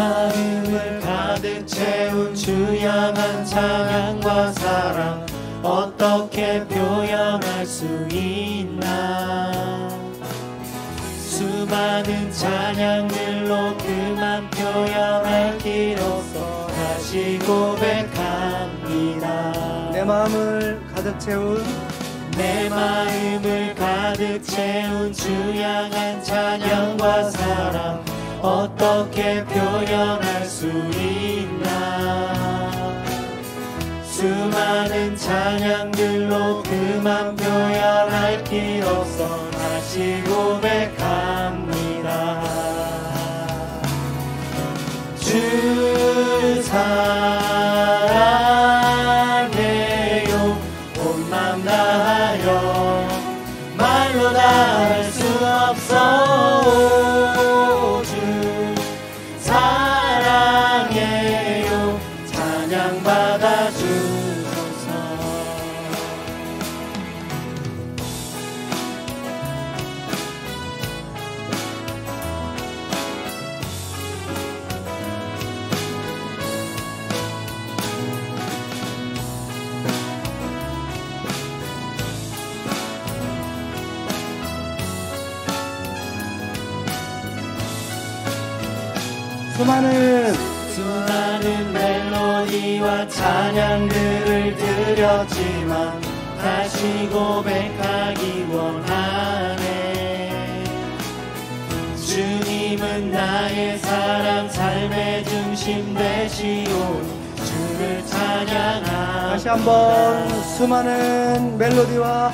마음을 가득 채운 주 향한 찬양과 사랑 어떻게 표현할 수 있나. 수많은 찬양들로 그만 표현할 길 없어 다시 고백합니다. 내 마음을 가득 채운 주 향한 찬양과 사랑 어떻게 표현할 수 있나. 수많은 찬양들로 그만 표현할 길 없어 다시 고백합니다. 주 사랑해요. 온 맘 다하여 말로 다 할 수 없어. 주 사랑해요. 찬양받아 주소서. 수많은 멜로디와 찬양들을 드렸지만 다시 고백하기 원하네. 주님은 나의 사랑 삶의 중심 되시오. 주를 찬양합니다. 다시 한번 수많은 멜로디와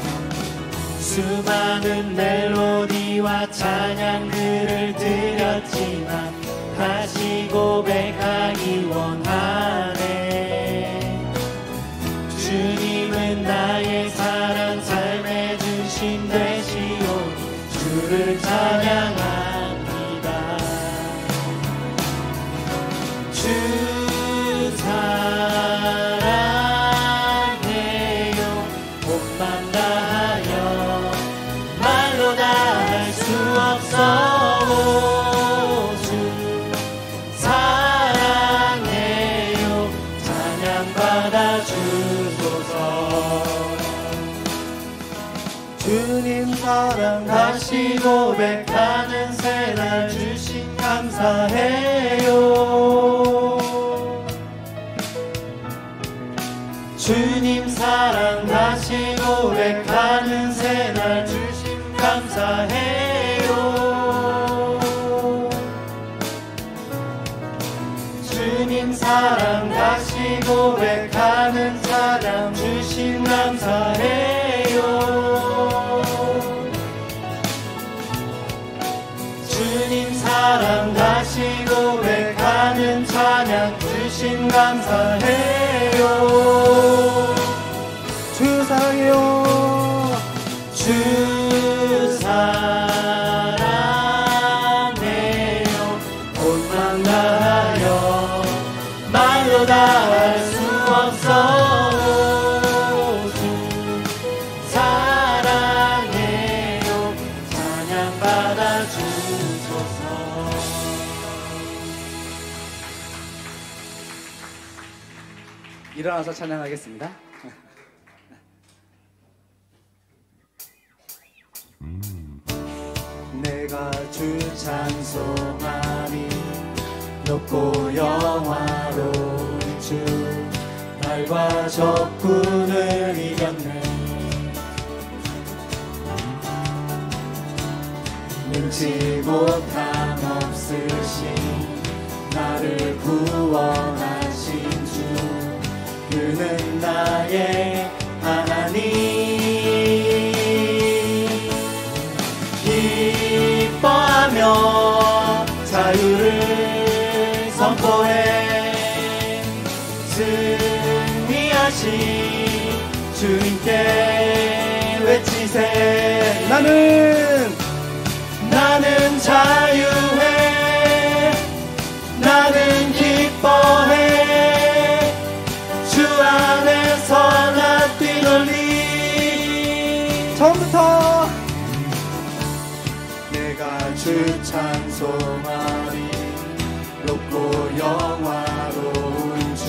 찬양들을 드렸지만 다시 고백하기 원하네. 주님은 나의 사랑 삶의 중심 되시오. 주를 찬양합니다. 주 사랑해요. 온 맘 다하여 말로 다 할 수 없어. 주님 사랑 다시 고백하는 새날 주신 감사해요. 주님 사랑 다시 고백하는 새날 주신 감사해요. 주님 사랑 다시 고백하는 찬양 주신 감사해요. 주님 사랑 다시 고백하는 찬양 주신 감사해요. 주 사랑해요. 주 사랑해요. 온 맘 다하여 말로 다 할 수 없어. 일어나서 찬양하겠습니다. 내가 주 찬송하니 높고 영화로운 주 날과 적군을 이겼네. 능치 못함 없으신 나를 구원하신 주 그는 나의 하나님. 기뻐하며 자유를 선포해 승리하신 주님께 외치세. 나는 자유해. 나는 기뻐해. 주 안에서 나 뛰놀리. 처음부터 내가 주 찬송하리 높고 영화로운 주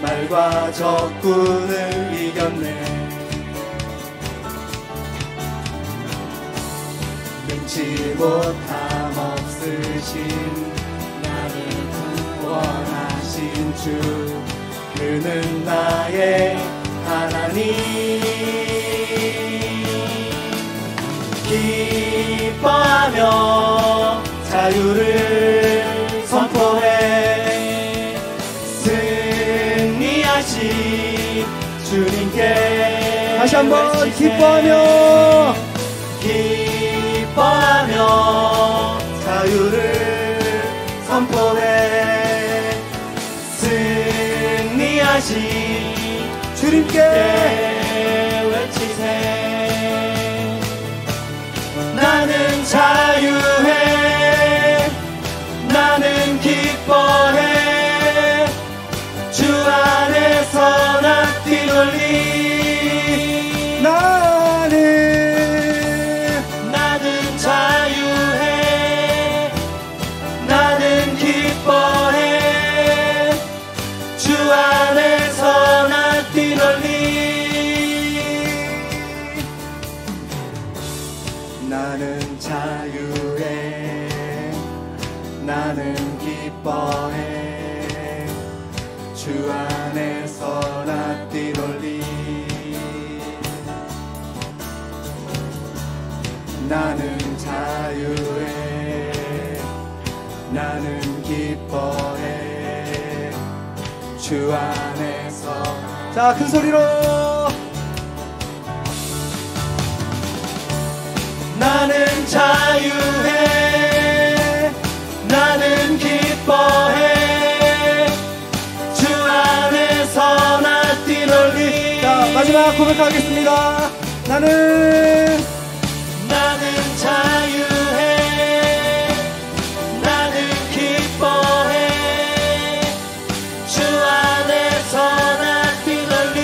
말과 적군을 이겼네. 능치 못함 없으신 나를 구원하신 주 그는 나의 하나님. 기뻐하며 자유를 선포해 승리하신 주님께 다시 한번 외치세. 기뻐하며 자유를 선포해 승리하신 주님께 외치세. 나는 자유해 나는 기뻐해 주 안에서 나 뛰놀리. 나는 자유해 나는 기뻐해 주 안에서 나 뛰놀리. 나는 자유해 나는 기뻐해 주 안에서 나 뛰놀리. 나는 자유해 나는 기뻐해 주 안에서. 자, 큰 소리로 나는 자유해 나는 기뻐해 주 안에서 나 뛰놀리. 자, 마지막 고백하겠습니다. 나는 자유해 나는 기뻐해 주 안에서 나 뛰놀리.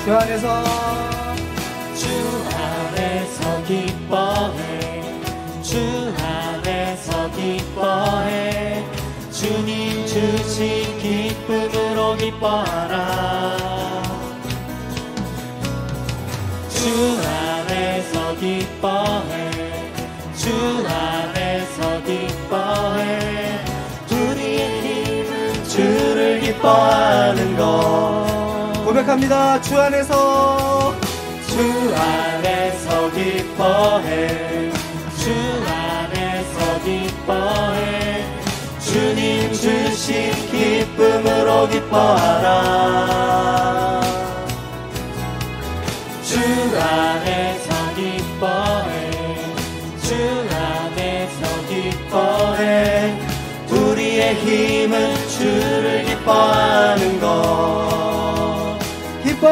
주 안에서 기뻐해 주 안에서 기뻐해 주님 주신 기쁨으로 기뻐하라. 주 안에서 기뻐해 주 안에서 기뻐해 우리의 힘은 주를 기뻐하는 것. 고백합니다. 주 안에서 기뻐해 주 안에서 기뻐해 주님 주신 기쁨으로 기뻐하라. 주 안에서 기뻐해 주 안에서 기뻐해 우리의 힘은 주를 기뻐하는 것. 기뻐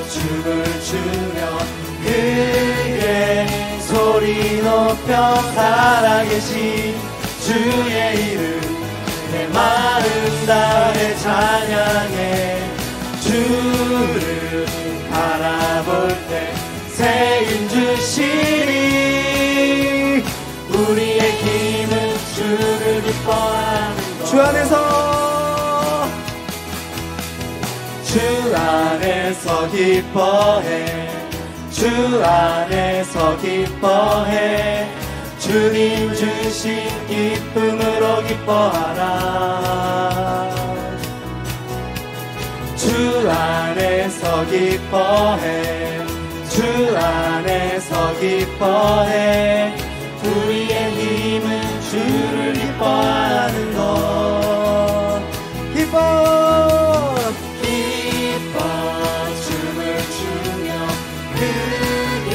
춤을 추며 그의 소리 높여 살아계신 주의 이름 내 마음 다해 찬양해. 주를 바라볼 때 새 힘 주시니 우리의 힘은 주를 기뻐하는 것. 주 안에서 기뻐해 주 안에서 기뻐해 주님 주신 기쁨으로 기뻐하라. 주 안에서 기뻐해 주 안에서 기뻐해 우리의 힘은 주를 기뻐하는 것. 기뻐 춤을 추며 크게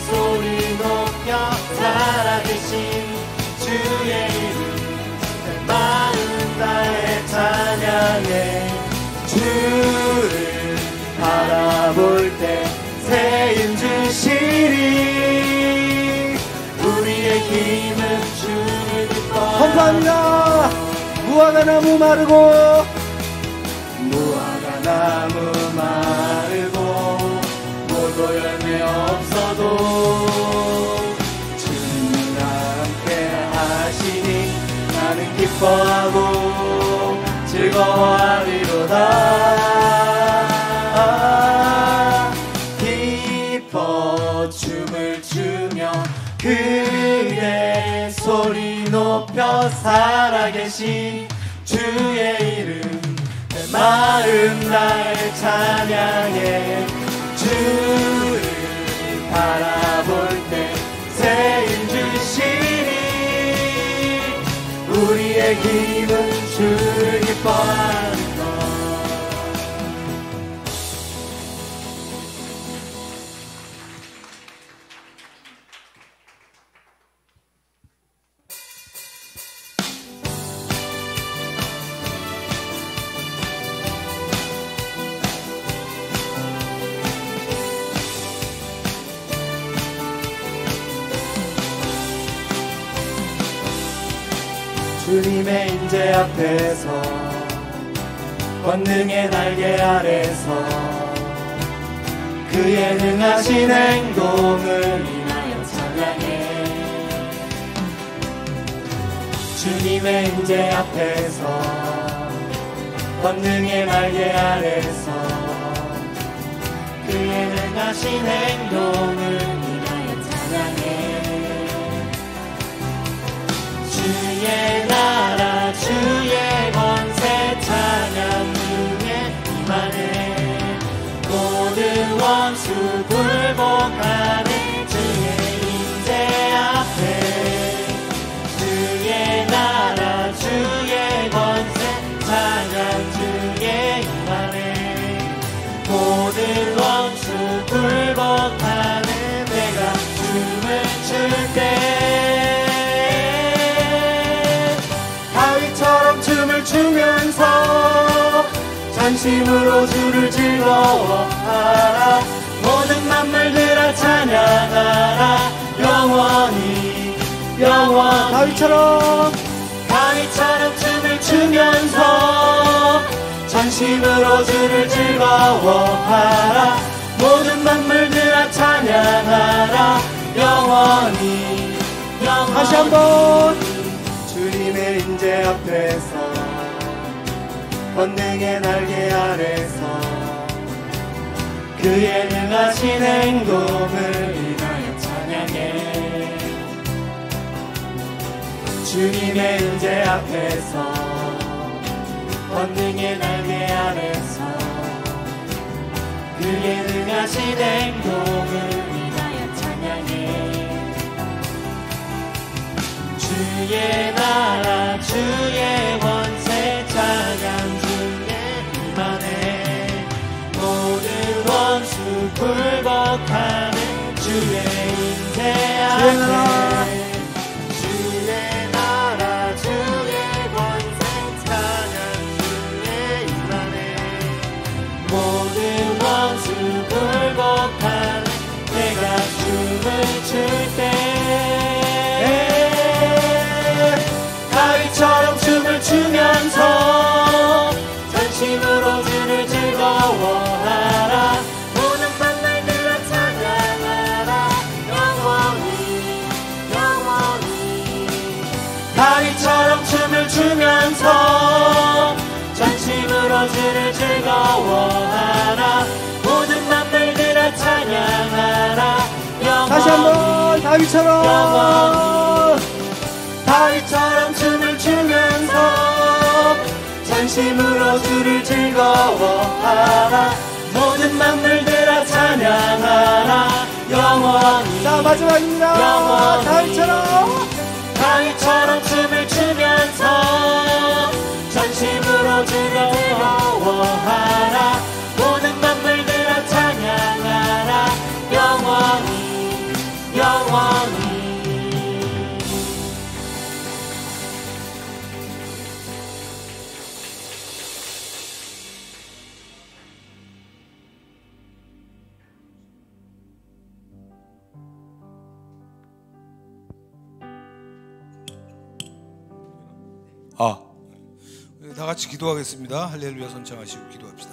소리 높여 살아계신 주의 선포합니다. 무화과 나무 마르고 무화과 나무 마르고 모두 열매 없어도 주님과 함께 하시니 나는 기뻐하고 즐거워하리로다. 기뻐 춤을 추며 그의 소리 높여 살아계신 주의 이름 내 마음 나의 찬양해. 주를 바라볼 때 새 힘 주시니 우리의 힘은 주를 기뻐하는 것. 주님의 임재 앞에서 권능의 날개 아래서 그의 능하신 행동을 인하여 찬양해. 주님의 임재 앞에서 권능의 날개 아래서 그의 능하신 행동을 인하여 찬양해. 주의 나라 주의 권세 찬양 중에 임하네. 모든 원수 굴복하네. 주의 임재 앞에 주의 나라 주의 권세 찬양 중에 임하네. 모든 원수 굴복하네. 내가 춤을 출 때 다윗처럼 춤을 추면서 전심으로 주를 즐거워하라. 모든 만물들아 찬양하라. 영원히 다윗처럼 춤을 추면서 전심으로 주를 즐거워하라. 모든 만물들아 찬양하라. 영원히 다시 한번 주님의 임재 앞에서 권능의 날개 아래서 그의 능하신 행동을 인하여 찬양해. 주님의 임재 앞에서 권능의 날개 아래서 그의 능하신 행동을 인하여 찬양해. 주의 나라 주의 권세 찬양 중에 임하네. 모든 원수 굴복하네. 주의 임재 앞에 주의 나라 주의 권세 찬양 중에 임하네. 모든 원수 굴복하네. 내가 춤을 출 때 다윗처럼 춤을 추면서 전심으로 주를 즐거워하라. 모든 만물들아 찬양하라. 영원히 다윗처럼 춤을 추면서 전심으로 주를 즐거워하라. 모든 만물들아 찬양하라. 다시 한번 다윗처럼 춤을 추면서 전심으로 주를 즐거워하라. 모든 만물들아 찬양하라. 영원히 자 마지막입니다. 영원히 다윗처럼 춤을 추면서 전심으로 주를 즐거워하라. 모든 만물들아 찬양하라. 영원히 다 같이 기도하겠습니다. 할렐루야 선창하시고 기도합시다.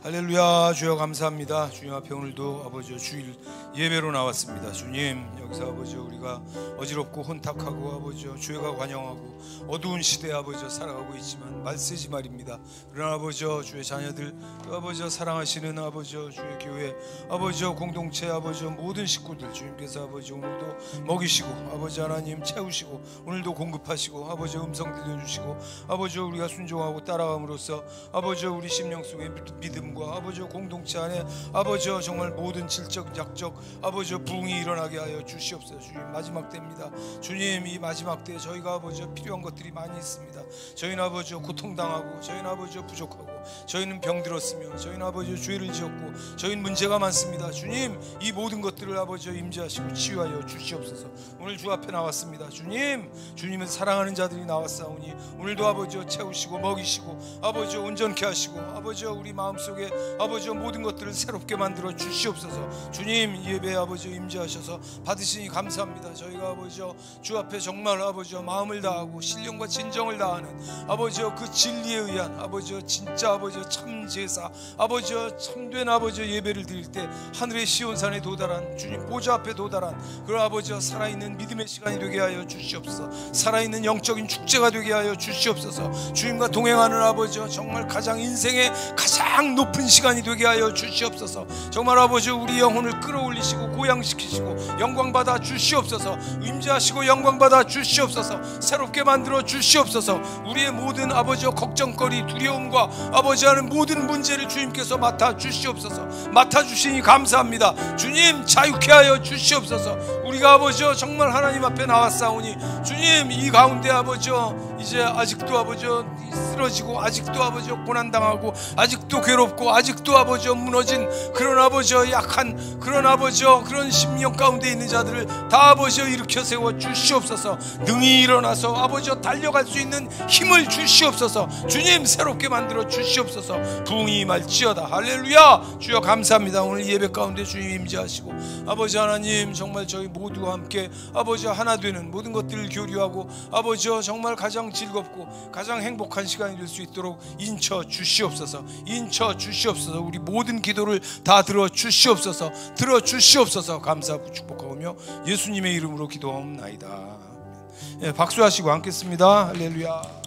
할렐루야. 주여 감사합니다. 주님 앞에 오늘도 아버지 주일 예배로 나왔습니다. 주님 여기서 아버지 우리가 어지럽고 혼탁하고 아버지 죄가 관영하고 어두운 시대에 아버지 살아가고 있지만 말세지 말입니다. 그러나 아버지 주의 자녀들 또 아버지 사랑하시는 아버지 주의 교회 아버지 공동체 아버지 모든 식구들 주님께서 아버지 오늘도 먹이시고 아버지 하나님 채우시고 오늘도 공급하시고 아버지 음성 들려주시고 아버지 우리가 순종하고 따라감으로써 아버지 우리 심령 속의 믿음과 아버지 공동체 안에 아버지 정말 모든 질적 약적 아버지 부흥이 일어나게 하여 주시옵소서. 주님 마지막 때입니다. 주님 이 마지막 때에 저희가 아버지 필요한 것들이 많이 있습니다. 저희는 아버지 고통당하고 저희는 아버지 부족하고 저희는 병들었으며 저희는 아버지 죄를 지었고 저희는 문제가 많습니다. 주님 이 모든 것들을 아버지 임재하시고 치유하여 주시옵소서. 오늘 주 앞에 나왔습니다. 주님 주님을 사랑하는 자들이 나왔사오니 오늘도 아버지 채우시고 먹이시고 아버지 온전케 하시고 아버지 우리 마음속에 아버지 모든 것들을 새롭게 만들어 주시옵소서. 주님 예배 아버지 임재하셔서 받으시니 감사합니다. 저희가 아버지 주 앞에 정말 아버지 마음을 다하고 신령과 진정을 다하는 아버지 그 진리에 의한 아버지 진짜 아버지 참 제사 아버지 참된 아버지 예배를 드릴 때 하늘의 시온산에 도달한 주님 보좌 앞에 도달한 그 아버지 살아있는 믿음의 시간이 되게 하여 주시옵소서. 살아있는 영적인 축제가 되게 하여 주시옵소서. 주님과 동행하는 아버지 정말 가장 인생의 가장 높은 시간이 되게 하여 주시옵소서. 정말 아버지 우리 영혼을 끌어올리시고 고양시키시고 영광받아 주시옵소서. 임재하시고 영광받아 주시옵소서. 새롭게 만들어 주시옵소서. 우리의 모든 아버지 걱정거리 두려움과 아버지 하는 모든 문제를 주님께서 맡아 주시옵소서. 맡아 주시니 감사합니다. 주님 자유케 하여 주시옵소서. 우리가 아버지 정말 하나님 앞에 나왔사오니 주님 이 가운데 아버지 이제 아직도 아버지 쓰러지고 아직도 아버지 고난당하고 아직도 괴롭고 아직도 아버지 무너진 그런 아버지 약한 그런 아버지 그런 심령 가운데 있는 자들을 다 아버지 일으켜 세워 주시옵소서. 능히 일어나서 아버지 달려갈 수 있는 힘을 주시옵소서. 주님 새롭게 만들어 주시옵소서. 부흥이 임할지어다. 할렐루야. 주여 감사합니다. 오늘 예배 가운데 주님 임재하시고 아버지 하나님 정말 저희 모두와 함께 아버지 하나 되는 모든 것들을 교류하고 아버지 정말 가장 즐겁고 가장 행복한 시간이 될 수 있도록 인쳐 주시옵소서. 인쳐 주시옵소서. 우리 모든 기도를 다 들어 주시옵소서. 들어 주시옵소서. 감사하고 축복하오며 예수님의 이름으로 기도하옵나이다. 예, 박수하시고 앉겠습니다. 할렐루야.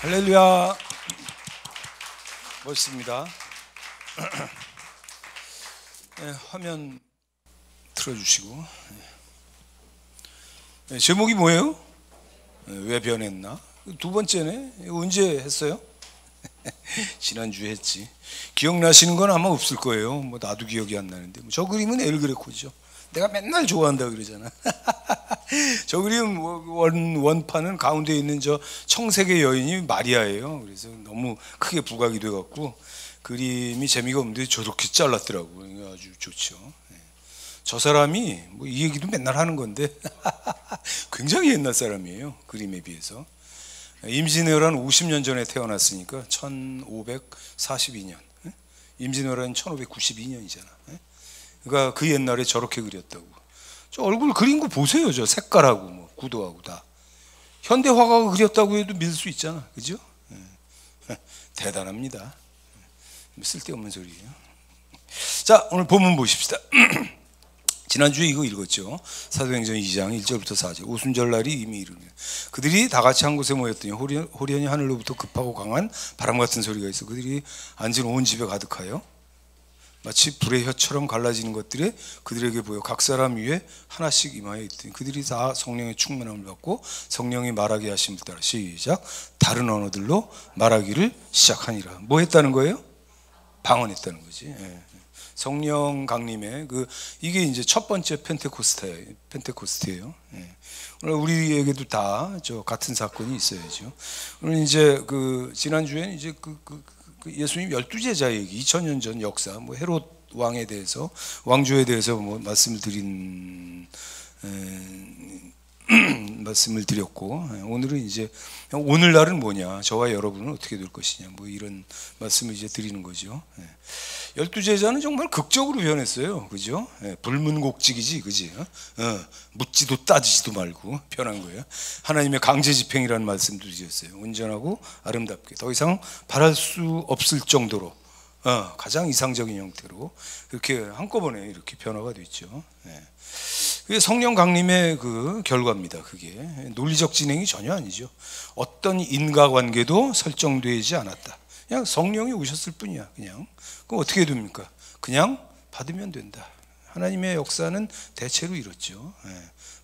할렐루야. 멋있습니다. 네, 화면 틀어주시고. 네, 제목이 뭐예요? 왜 변했나? 두 번째네. 언제 했어요? 지난주에 했지. 기억나시는 건 아마 없을 거예요. 뭐 나도 기억이 안 나는데. 저 그림은 엘그레코죠. 내가 맨날 좋아한다 그러잖아. 저 그림 원판은 가운데 있는 저 청색의 여인이 마리아예요. 그래서 너무 크게 부각이 돼 갖고 그림이 재미가 없는데 저렇게 잘랐더라고요. 아주 좋죠. 저 사람이 뭐 이 얘기도 맨날 하는 건데 굉장히 옛날 사람이에요. 그림에 비해서. 임진왜란 50년 전에 태어났으니까 1542년. 임진왜란은 1592년이잖아. 그러니까 그 옛날에 저렇게 그렸다고. 저 얼굴 그린 거 보세요. 저 색깔하고 뭐 구도하고 다. 현대 화가가 그렸다고 해도 믿을 수 있잖아. 그죠? 대단합니다. 쓸데없는 소리예요. 자, 오늘 본문 보십시다. 지난주에 이거 읽었죠. 사도행전 2장 1절부터 4절. 오순절날이 이미 이르네. 그들이 다 같이 한 곳에 모였더니 호련히 하늘로부터 급하고 강한 바람 같은 소리가 있어 그들이 앉은 온 집에 가득하여 마치 불의 혀처럼 갈라지는 것들이 그들에게 보여 각 사람 위에 하나씩 임하여 있더니 그들이 다 성령의 충만함을 받고 성령이 말하게 하심을 따라 시작 다른 언어들로 말하기를 시작하니라. 뭐 했다는 거예요? 방언했다는 거지. 예. 성령 강림의 이게 이제 첫 번째 펜테코스테예요. 예. 오늘 우리에게도 다 저 같은 사건이 있어야죠. 오늘 이제 지난주에는 이제 예수님 12제자 얘기 2000년 전 역사 뭐 헤롯 왕에 대해서 왕조에 대해서 뭐 말씀을 드렸고 오늘은 이제 오늘날은 뭐냐 저와 여러분은 어떻게 될 것이냐 뭐 이런 말씀을 이제 드리는 거죠. 12제자는 정말 극적으로 변했어요. 그죠? 불문곡직이지 그지? 묻지도 따지지도 말고 변한 거예요. 하나님의 강제 집행이라는 말씀도 드렸어요. 온전하고 아름답게 더 이상 바랄 수 없을 정도로 가장 이상적인 형태로 그렇게 한꺼번에 이렇게 변화가 됐죠. 그게 성령 강림의 결과입니다. 그게 논리적 진행이 전혀 아니죠. 어떤 인과관계도 설정되지 않았다. 그냥 성령이 오셨을 뿐이야. 그냥 그럼 어떻게 됩니까? 그냥 받으면 된다. 하나님의 역사는 대체로 이렇죠.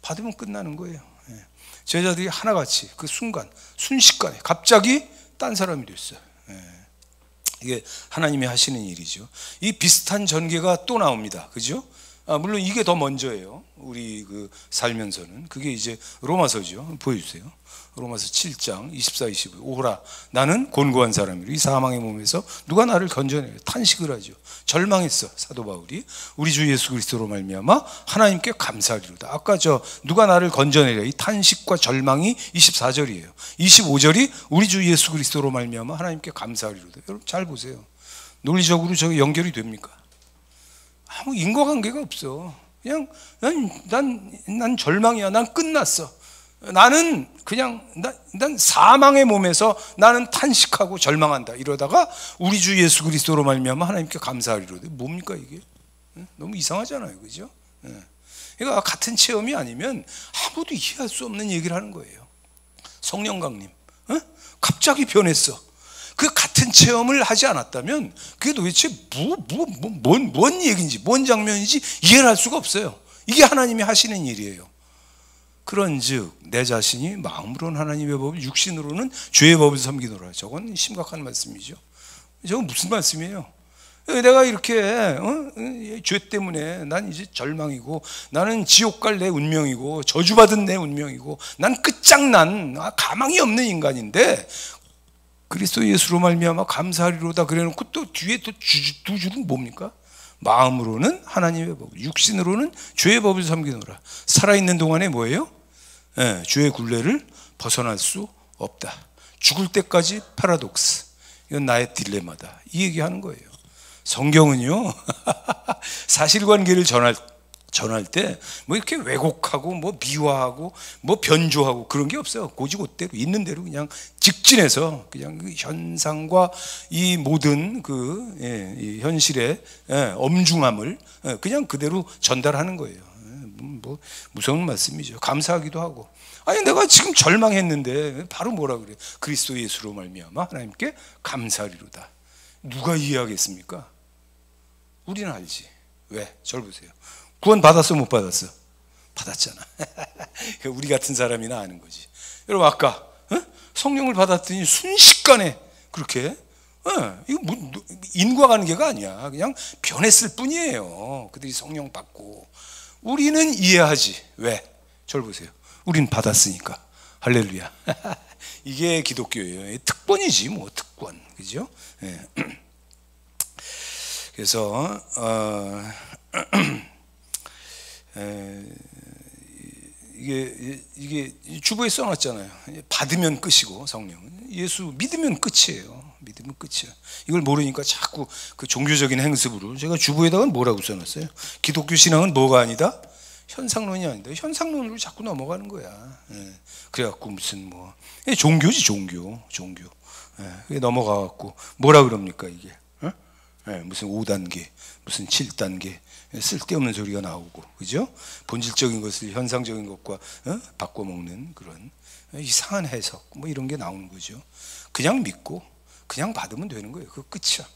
받으면 끝나는 거예요. 제자들이 하나같이 그 순간 순식간에 갑자기 딴 사람이 됐어요. 이게 하나님이 하시는 일이죠. 이 비슷한 전개가 또 나옵니다. 그죠? 물론 이게 더 먼저예요. 우리 살면서는 그게 이제 로마서죠. 보여주세요. 로마서 7장 24, 25. 오라 나는 곤고한 사람이라 이 사망의 몸에서 누가 나를 건져내려 탄식을 하죠. 절망했어 사도 바울이. 우리 주 예수 그리스도로 말미암아 하나님께 감사하리로다. 아까 누가 나를 건져내려 이 탄식과 절망이 24절이에요. 25절이 우리 주 예수 그리스도로 말미암아 하나님께 감사하리로다. 여러분 잘 보세요. 논리적으로 저게 연결이 됩니까? 아무 인과관계가 없어. 그냥 난 절망이야. 난 끝났어. 나는 그냥 난 사망의 몸에서 나는 탄식하고 절망한다. 이러다가 우리 주 예수 그리스도로 말미암아 하나님께 감사하리로다. 뭡니까 이게? 너무 이상하잖아요, 그죠? 그러니까 같은 체험이 아니면 아무도 이해할 수 없는 얘기를 하는 거예요. 성령 강림, 갑자기 변했어. 그 같은 체험을 하지 않았다면 그게 도대체 뭔 얘기인지 뭔 장면인지 이해를 할 수가 없어요. 이게 하나님이 하시는 일이에요. 그런즉 내 자신이 마음으로는 하나님의 법을 육신으로는 죄의 법을 섬기노라. 저건 심각한 말씀이죠. 저건 무슨 말씀이에요? 내가 이렇게 죄 때문에 난 이제 절망이고 나는 지옥 갈 내 운명이고 저주받은 내 운명이고 난 끝장난 가망이 없는 인간인데 그리스도 예수로 말미암아 감사하리로다 그래놓고 또 뒤에 또 두 줄은 뭡니까? 마음으로는 하나님의 법, 육신으로는 죄의 법을 섬기노라. 살아있는 동안에 뭐예요? 죄의 굴레를 벗어날 수 없다. 죽을 때까지 파라독스. 이건 나의 딜레마다. 이 얘기하는 거예요. 성경은요 사실관계를 전할 때 뭐 이렇게 왜곡하고 뭐 미화하고 뭐 변조하고 그런 게 없어요. 고지고대로 있는 대로 그냥 직진해서 그냥 그 현상과 이 모든 이 현실의 엄중함을 그냥 그대로 전달하는 거예요. 뭐 무서운 말씀이죠. 감사하기도 하고. 아니 내가 지금 절망했는데 바로 뭐라 그래? 그리스도 예수로 말미암아 하나님께 감사하리로다. 누가 이해하겠습니까? 우리는 알지. 왜? 절 보세요. 구원 받았어 못 받았어? 받았잖아. 우리 같은 사람이나 아는 거지. 여러분 아까 성령을 받았더니 순식간에 그렇게 이거 인과 관계가 아니야. 그냥 변했을 뿐이에요. 그들이 성령 받고. 우리는 이해하지. 왜? 절 보세요. 우린 받았으니까. 할렐루야. 이게 기독교예요. 특권이지 뭐 특권. 그죠? 네. 그래서 이게 주보에 써놨잖아요. 받으면 끝이고 성령은 예수 믿으면 끝이에요. 믿으면 끝이야. 이걸 모르니까 자꾸 그 종교적인 행습으로 제가 주보에다가 뭐라고 써놨어요? 기독교 신앙은 뭐가 아니다? 현상론이 아니다. 현상론으로 자꾸 넘어가는 거야. 그래갖고 무슨 뭐 종교지 종교. 그게 넘어가갖고 뭐라 그럽니까 이게? 무슨 5단계, 무슨 7단계 쓸데없는 소리가 나오고, 그죠? 본질적인 것을 현상적인 것과 바꿔먹는 그런 이상한 해석 뭐 이런 게 나오는 거죠. 그냥 믿고 그냥 받으면 되는 거예요. 그거 끝이야.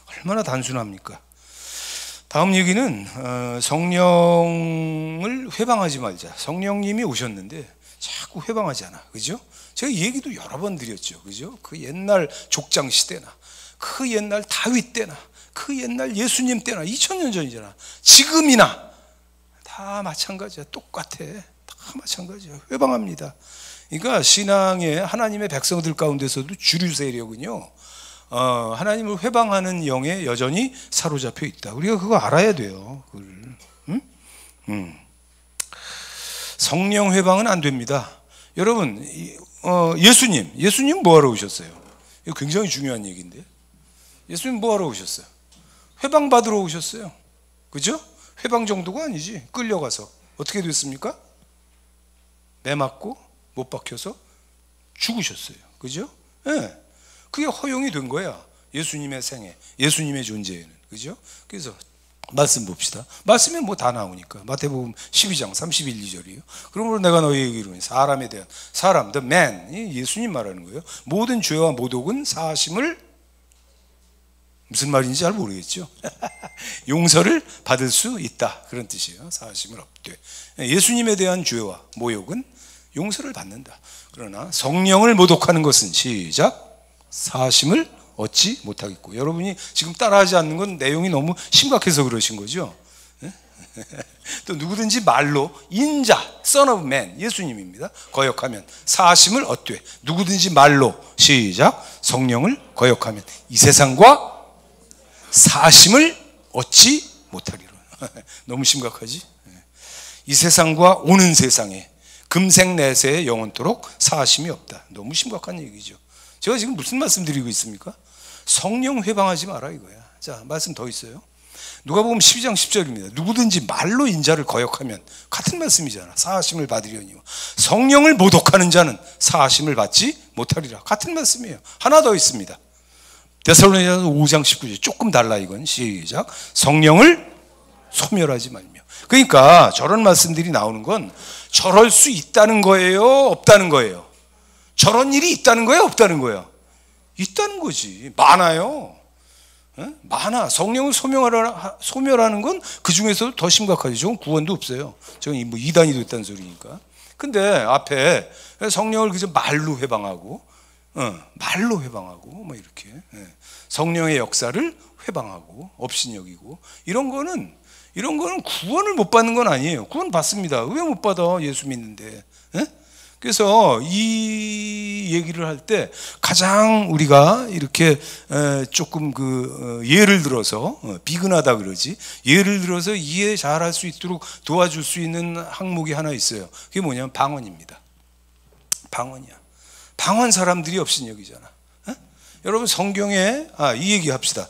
얼마나 단순합니까? 다음 얘기는 성령을 회방하지 말자. 성령님이 오셨는데 자꾸 회방하잖아, 그죠? 제가 이 얘기도 여러 번 드렸죠, 그죠? 그 옛날 족장 시대나 그 옛날 다윗 때나 그 옛날 예수님 때나 2000년 전이잖아. 지금이나 다 마찬가지야. 똑같아. 다 마찬가지야. 회방합니다. 그러니까 신앙의 하나님의 백성들 가운데서도 주류 세력은요, 하나님을 회방하는 영에 여전히 사로잡혀 있다. 우리가 그거 알아야 돼요. 그걸. 성령 회방은 안 됩니다. 여러분, 예수님 뭐하러 오셨어요? 이거 굉장히 중요한 얘기인데. 예수님 뭐하러 오셨어요? 회방 받으러 오셨어요. 그죠? 회방 정도가 아니지. 끌려가서 어떻게 됐습니까? 매 맞고 못 박혀서 죽으셨어요. 그죠? 네. 그게 허용이 된 거야. 예수님의 생애, 예수님의 존재에는. 그죠? 그래서 말씀 봅시다. 말씀에 뭐 다 나오니까. 마태복음 12장 31, 2절이에요. 그러므로 내가 너희에게 이르노니 사람에 대한 사람, the man, 예수님 말하는 거예요. 모든 죄와 모독은 사하심을, 무슨 말인지 잘 모르겠죠. 용서를 받을 수 있다, 그런 뜻이에요. 사하심을 얻되. 예수님에 대한 죄와 모욕은 용서를 받는다. 그러나 성령을 모독하는 것은 시작 사하심을 얻지 못하겠고. 여러분이 지금 따라하지 않는 건 내용이 너무 심각해서 그러신 거죠. 또 누구든지 말로 인자, son of man, 예수님입니다. 거역하면 사하심을 얻되. 누구든지 말로 시작 성령을 거역하면 이 세상과 사하심을 얻지 못하리라. 너무 심각하지? 이 세상과 오는 세상에 금생내세에 영원토록 사하심이 없다. 너무 심각한 얘기죠. 제가 지금 무슨 말씀 드리고 있습니까? 성령 회방하지 마라 이거야. 자, 말씀 더 있어요. 누가복음 12장 10절입니다. 누구든지 말로 인자를 거역하면, 같은 말씀이잖아. 사하심을 받으려니와 성령을 모독하는 자는 사하심을 받지 못하리라. 같은 말씀이에요. 하나 더 있습니다. 데살로니가서 5장 19절. 조금 달라 이건. 시작 성령을 소멸하지 말며. 그러니까 저런 말씀들이 나오는 건 저럴 수 있다는 거예요, 없다는 거예요? 저런 일이 있다는 거예요, 없다는 거예요? 있다는 거지. 많아요. 많아. 성령을 소멸하는 건 그 중에서도 더 심각하죠. 저건 구원도 없어요. 저건 뭐 이단이 됐다는 소리니까. 근데 앞에 성령을 그저 말로 회방하고, 말로 회방하고, 뭐 이렇게 성령의 역사를 회방하고 업신여기고, 이런 거는 구원을 못 받는 건 아니에요. 구원 받습니다. 왜 못 받아? 예수 믿는데. 그래서 이 얘기를 할 때 가장 우리가 이렇게 조금 예를 들어서 비근하다 그러지, 예를 들어서 이해 잘할 수 있도록 도와줄 수 있는 항목이 하나 있어요. 그게 뭐냐면 방언입니다. 방언이야. 방언 사람들이 업신여기잖아. 여러분 성경에 이 얘기 합시다.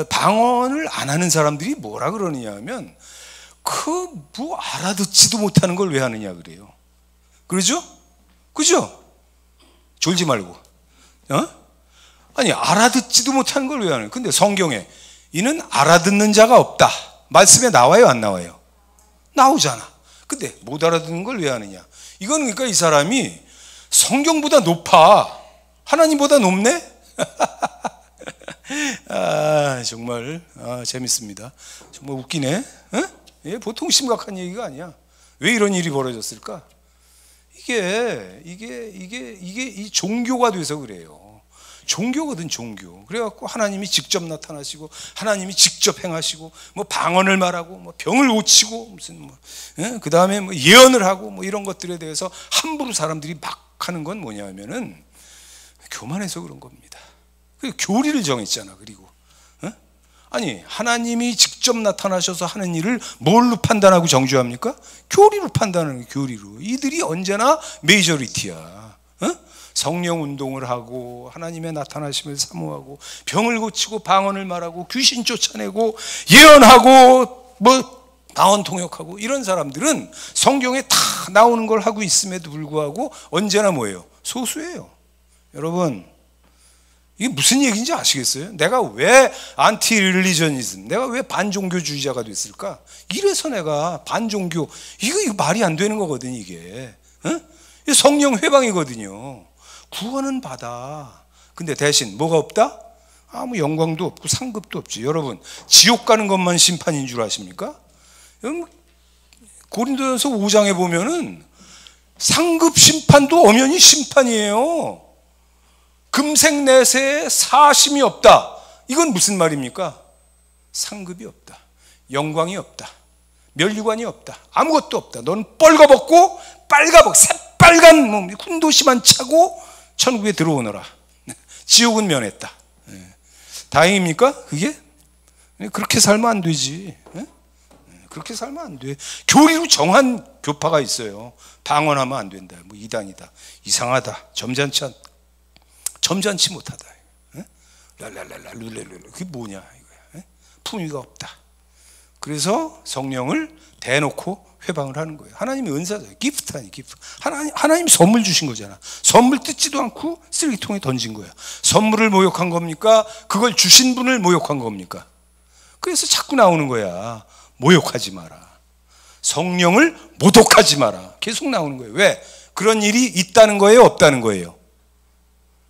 방언을 안 하는 사람들이 뭐라 그러느냐 하면 뭐 알아듣지도 못하는 걸 왜 하느냐 그래요. 그러죠? 그죠? 졸지 말고. 아니 알아듣지도 못하는 걸 왜 하느냐. 근데 성경에 이는 알아듣는 자가 없다. 말씀에 나와요, 안 나와요? 나오잖아. 근데 못 알아듣는 걸 왜 하느냐? 이건 그러니까 이 사람이 성경보다 높아. 하나님보다 높네? 정말 재밌습니다. 정말 웃기네. 예, 보통 심각한 얘기가 아니야. 왜 이런 일이 벌어졌을까? 이게 이 종교가 돼서 그래요. 종교거든, 종교. 그래갖고 하나님이 직접 나타나시고 하나님이 직접 행하시고 뭐 방언을 말하고 뭐 병을 고치고 무슨 그 다음에 뭐 예언을 하고 뭐 이런 것들에 대해서 함부로 사람들이 막 하는 건 뭐냐면은 교만해서 그런 겁니다. 그 교리를 정했잖아. 그리고 아니 하나님이 직접 나타나셔서 하는 일을 뭘로 판단하고 정죄합니까? 교리로 판단하는 거예요. 교리로. 이들이 언제나 메이저리티야. 성령 운동을 하고 하나님의 나타나심을 사모하고 병을 고치고 방언을 말하고 귀신 쫓아내고 예언하고 뭐 나원 통역하고 이런 사람들은 성경에 다 나오는 걸 하고 있음에도 불구하고 언제나 뭐예요? 소수예요. 여러분, 이게 무슨 얘기인지 아시겠어요? 내가 왜 안티 릴리저니즘, 내가 왜 반종교주의자가 됐을까? 이래서 내가 반종교, 이거 말이 안 되는 거거든, 이게. 성령 회방이거든요. 구원은 받아. 근데 대신 뭐가 없다? 아무 영광도 없고 상급도 없지. 여러분, 지옥 가는 것만 심판인 줄 아십니까? 고린도전서 5장에 보면은 상급 심판도 엄연히 심판이에요. 금생 내세에 사심이 없다. 이건 무슨 말입니까? 상급이 없다. 영광이 없다. 면류관이 없다. 아무것도 없다. 너는 뻘거벗고 빨가벗고 새빨간 훈도시만 차고 천국에 들어오너라. 지옥은 면했다. 다행입니까? 그게? 그렇게 살면 안 되지. 그렇게 살면 안 돼. 교리로 정한 교파가 있어요. 방언하면 안 된다. 뭐 이단이다. 이상하다. 점잖지 못하다. 랄랄랄라 룰레룰레. 그게 뭐냐 이거야. 품위가 없다. 그래서 성령을 대놓고 회방을 하는 거예요. 하나님의 은사죠. 기프트 아니 기프트. 하나님 선물 주신 거잖아. 선물 뜯지도 않고 쓰레기통에 던진 거야. 선물을 모욕한 겁니까? 그걸 주신 분을 모욕한 겁니까? 그래서 자꾸 나오는 거야. 모욕하지 마라. 성령을 모독하지 마라. 계속 나오는 거예요. 왜? 그런 일이 있다는 거예요? 없다는 거예요?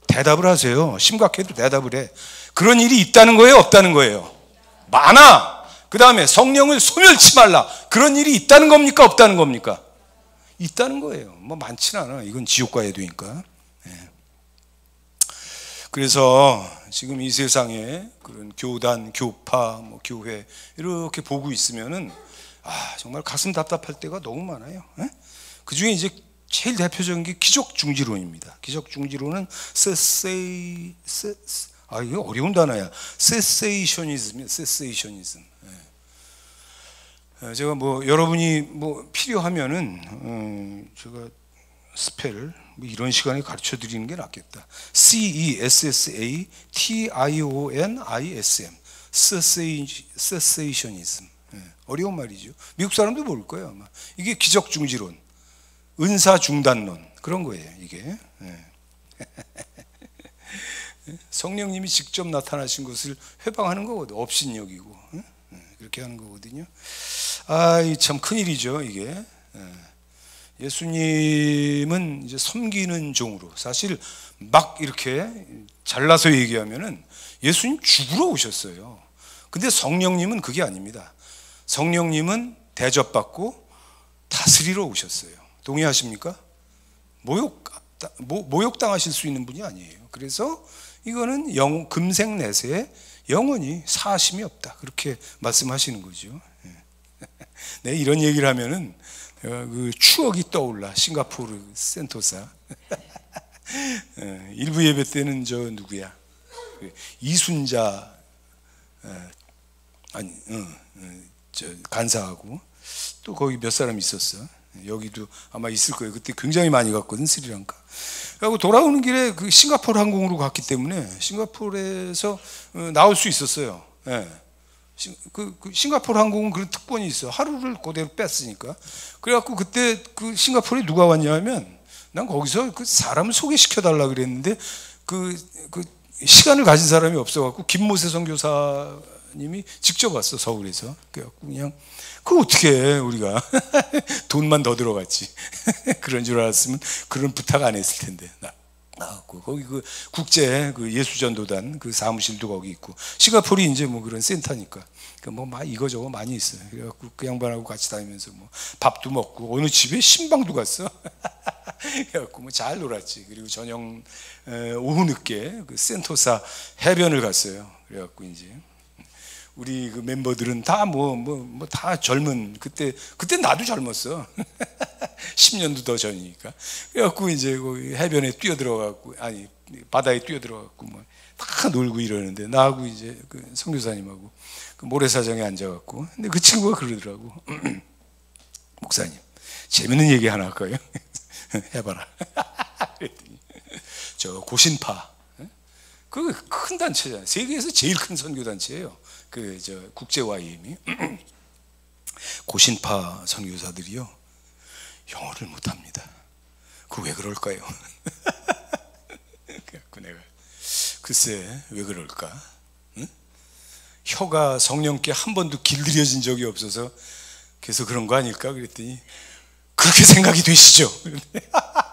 대답을 하세요. 심각해도 대답을 해. 그런 일이 있다는 거예요? 없다는 거예요? 많아. 그 다음에 성령을 소멸치 말라. 그런 일이 있다는 겁니까? 없다는 겁니까? 있다는 거예요. 뭐 많지는 않아. 이건 지옥 가야 되니까. 그래서 지금 이 세상에 그런 교단, 교파, 뭐 교회 이렇게 보고 있으면은 정말 가슴 답답할 때가 너무 많아요. 그 중에 이제 제일 대표적인 게 기적중지론입니다. 기적중지론은 이거 어려운 단어야. 세세이셔니즘이야. 세세이셔니즘. 제가 뭐 여러분이 뭐 필요하면은 제가 스펠 뭐 이런 시간에 가르쳐 드리는 게 낫겠다. CESSATIONISM. 세세이셔니즘. 어려운 말이죠. 미국 사람도 모를 거예요, 아마. 이게 기적중지론, 은사중단론 그런 거예요, 이게. 성령님이 직접 나타나신 것을 회방하는 거거든. 업신여기고 그렇게 하는 거거든요. 참 큰일이죠, 이게. 예수님은 이제 섬기는 종으로, 사실 막 이렇게 잘라서 얘기하면은 예수님 죽으러 오셨어요. 근데 성령님은 그게 아닙니다. 성령님은 대접받고 다스리러 오셨어요. 동의하십니까? 모욕당하실 수 있는 분이 아니에요. 그래서 이거는 금생 내세에 영원히 사심이 없다. 그렇게 말씀하시는 거죠. 네, 이런 얘기를 하면은 그 추억이 떠올라. 싱가포르 센토사. 일부 예배 때는 저 누구야? 이순자 저 간사하고 또 거기 몇 사람 있었어. 여기도 아마 있을 거예요. 그때 굉장히 많이 갔거든, 스리랑카. 그리고 돌아오는 길에 그 싱가포르 항공으로 갔기 때문에 싱가포르에서 나올 수 있었어요. 그 싱가포르 항공은 그런 특권이 있어. 하루를 그대로 뺐으니까. 그래갖고 그때 그 싱가포르에 누가 왔냐면, 난 거기서 그 사람을 소개시켜달라 그랬는데 그 시간을 가진 사람이 없어갖고 김모세 선교사 목사님이 직접 왔어, 서울에서. 그래갖고 그냥 그 어떻게 해, 우리가 돈만 더 들어갔지. 그런 줄 알았으면 그런 부탁 안 했을 텐데. 나왔고 거기 그 국제 그 예수전도단 그 사무실도 거기 있고, 싱가포르이 이제 뭐 그런 센터니까 뭐 막 이거저거 많이 있어요. 그래갖고 그 양반하고 같이 다니면서 뭐 밥도 먹고 어느 집에 신방도 갔어. 그래갖고 뭐 잘 놀았지. 그리고 저녁 오후 늦게 그 센토사 해변을 갔어요. 그래갖고 이제 우리 그 멤버들은 다 다 젊은, 그때 나도 젊었어. 10년도 더 전이니까. 그래갖고 이제 거기 해변에 뛰어들어가고, 아니 바다에 뛰어들어가고 뭐 다 놀고 이러는데, 나하고 이제 그 선교사님하고 그 모래사장에 앉아갖고, 근데 그 친구가 그러더라고. 목사님, 재밌는 얘기 하나 할까요? 해봐라. 그랬더니 저 고신파, 그 큰 단체잖아요. 세계에서 제일 큰 선교 단체예요. 그 저 국제 YM이. 고신파 선교사들이요, 영어를 못합니다. 그 왜 그럴까요? 그래갖고 내가 글쎄 왜 그럴까? 응? 혀가 성령께 한 번도 길들여진 적이 없어서 그래서 그런 거 아닐까? 그랬더니 그렇게 생각이 되시죠?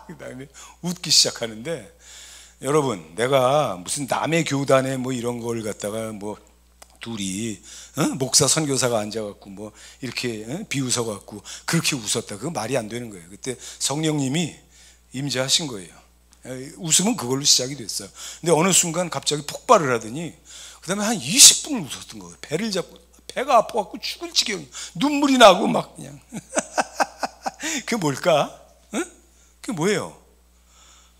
그 다음에 웃기 시작하는데, 여러분, 내가 무슨 남의 교단에 뭐 이런 걸 갖다가 뭐 둘이 목사 선교사가 앉아갖고 뭐 이렇게 비웃어갖고 그렇게 웃었다, 그거 말이 안 되는 거예요. 그때 성령님이 임재하신 거예요. 웃음은 그걸로 시작이 됐어요. 근데 어느 순간 갑자기 폭발을 하더니 그 다음에 한 20분을 웃었던 거예요. 배를 잡고, 배가 아파갖고 죽을 지경, 눈물이 나고 막 그냥. 그게 뭘까? 그게 뭐예요?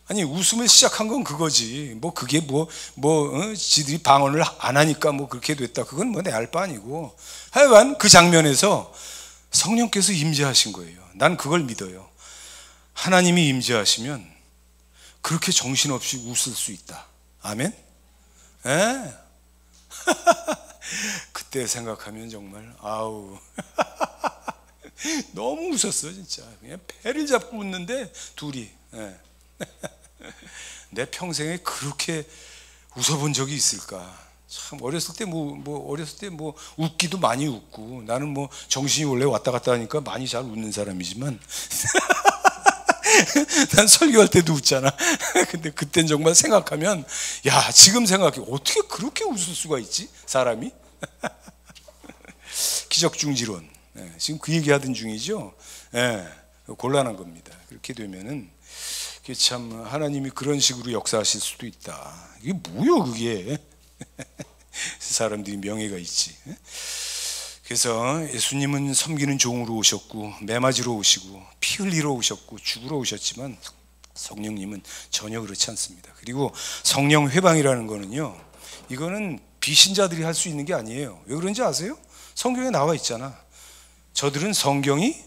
아니, 웃음을 시작한 건 그거지. 뭐 그게 지들이 방언을 안 하니까 뭐 그렇게 됐다, 그건 뭐 내 알 바 아니고. 하여간 그 장면에서 성령께서 임재하신 거예요. 난 그걸 믿어요. 하나님이 임재하시면 그렇게 정신없이 웃을 수 있다. 아멘? 예? 그때 생각하면 정말 아우 너무 웃었어 진짜. 그냥 배를 잡고 웃는데 둘이. 예. 내 평생에 그렇게 웃어본 적이 있을까? 참 어렸을 때 어렸을 때 웃기도 많이 웃고, 나는 뭐 정신이 원래 왔다 갔다 하니까 많이 잘 웃는 사람이지만 난 설교할 때도 웃잖아. 근데 그땐 정말 생각하면, 야, 지금 생각해 어떻게 그렇게 웃을 수가 있지 사람이? 기적중지론, 지금 그 얘기하던 중이죠. 곤란한 겁니다. 그렇게 되면은 참 하나님이 그런 식으로 역사하실 수도 있다. 이게 뭐요 그게? 사람들이 명예가 있지. 그래서 예수님은 섬기는 종으로 오셨고, 매맞으러 오시고, 피 흘리러 오셨고, 죽으러 오셨지만 성령님은 전혀 그렇지 않습니다. 그리고 성령 회방이라는 거는요, 이거는 비신자들이 할 수 있는 게 아니에요. 왜 그런지 아세요? 성경에 나와 있잖아. 저들은 성령이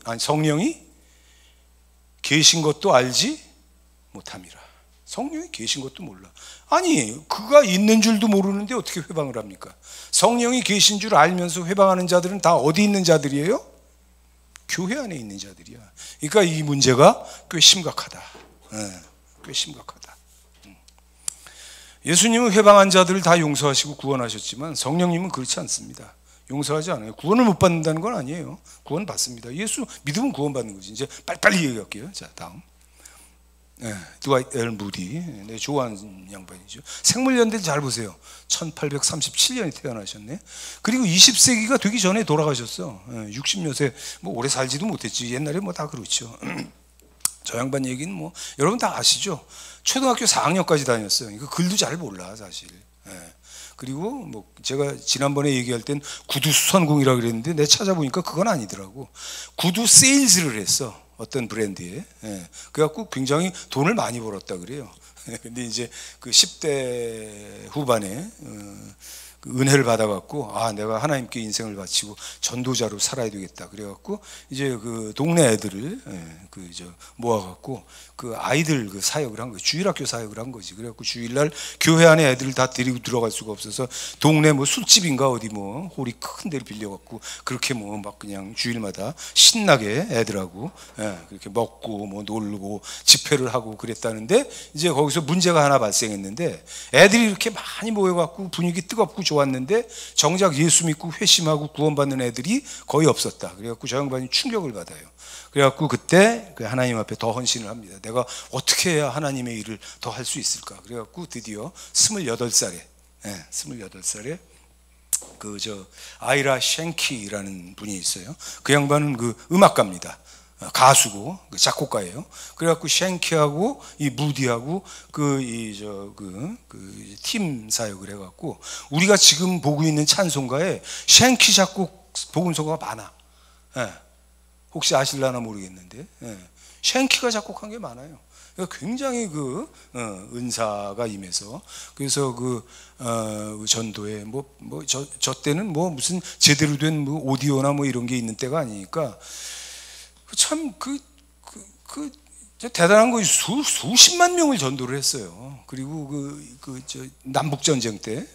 계신 것도 알지 못함이라. 성령이 계신 것도 몰라. 아니, 그가 있는 줄도 모르는데 어떻게 회방을 합니까? 성령이 계신 줄 알면서 회방하는 자들은 다 어디 있는 자들이에요? 교회 안에 있는 자들이야. 그러니까 이 문제가 꽤 심각하다. 꽤 심각하다. 예수님은 회방한 자들을 다 용서하시고 구원하셨지만 성령님은 그렇지 않습니다. 용서하지 않아요. 구원을 못 받는다는 건 아니에요. 구원 받습니다. 예수 믿으면 구원 받는 거지. 이제 빨리빨리 얘기할게요. 자, 다음. 드와이트 엘 무디, 네, 좋아하는 양반이죠. 생물연대 잘 보세요. 1837년에 태어나셨네. 그리고 20세기가 되기 전에 돌아가셨어. 60몇 세, 뭐 오래 살지도 못했지. 옛날에 뭐 다 그렇죠. 저 양반 얘기는 뭐 여러분 다 아시죠. 초등학교 4학년까지 다녔어요. 그러니까 글도 잘 몰라 사실. 그리고 뭐 제가 지난번에 얘기할 땐 구두 수선공이라고 그랬는데 내가 찾아보니까 그건 아니더라고. 구두 세일즈를 했어. 어떤 브랜드에. 그래갖고 굉장히 돈을 많이 벌었다 그래요. 근데 이제 그 10대 후반에 그 은혜를 받아갖고, 아, 내가 하나님께 인생을 바치고 전도자로 살아야 되겠다. 그래갖고 이제 그 동네 애들을 모아갖고 그 아이들 그 사역을 한 거예요. 주일학교 사역을 한 거지. 그래갖고 주일날 교회 안에 애들을 다 데리고 들어갈 수가 없어서 동네 뭐 술집인가 어디 뭐 홀이 큰 데를 빌려갖고 그렇게 뭐 막 그냥 주일마다 신나게 애들하고 그렇게 먹고 뭐 놀고 집회를 하고 그랬다는데, 이제 거기서 문제가 하나 발생했는데, 애들이 이렇게 많이 모여갖고 분위기 뜨겁고 좋았는데 정작 예수 믿고 회심하고 구원받는 애들이 거의 없었다. 그래갖고 저 양반이 충격을 받아요. 그래갖고 그때 그 하나님 앞에 더 헌신을 합니다. 내가 어떻게 해야 하나님의 일을 더 할 수 있을까? 그래갖고 드디어 28살에 28살에 그 아이라 쉔키라는 분이 있어요. 그 양반은 그 음악가입니다. 가수고 작곡가예요. 그래갖고 쉔키하고 이 무디하고 팀 사역을 해갖고 우리가 지금 보고 있는 찬송가에 쉔키 작곡 복음성가가 많아. 혹시 아실라나 모르겠는데 쉔키가 작곡한 게 많아요. 그러니까 굉장히 은사가 임해서 그래서 전도에 저 때는 무슨 제대로 된 오디오나 이런 게 있는 때가 아니니까 참 대단한 거 수십만 명을 전도를 했어요. 그리고 남북 전쟁 때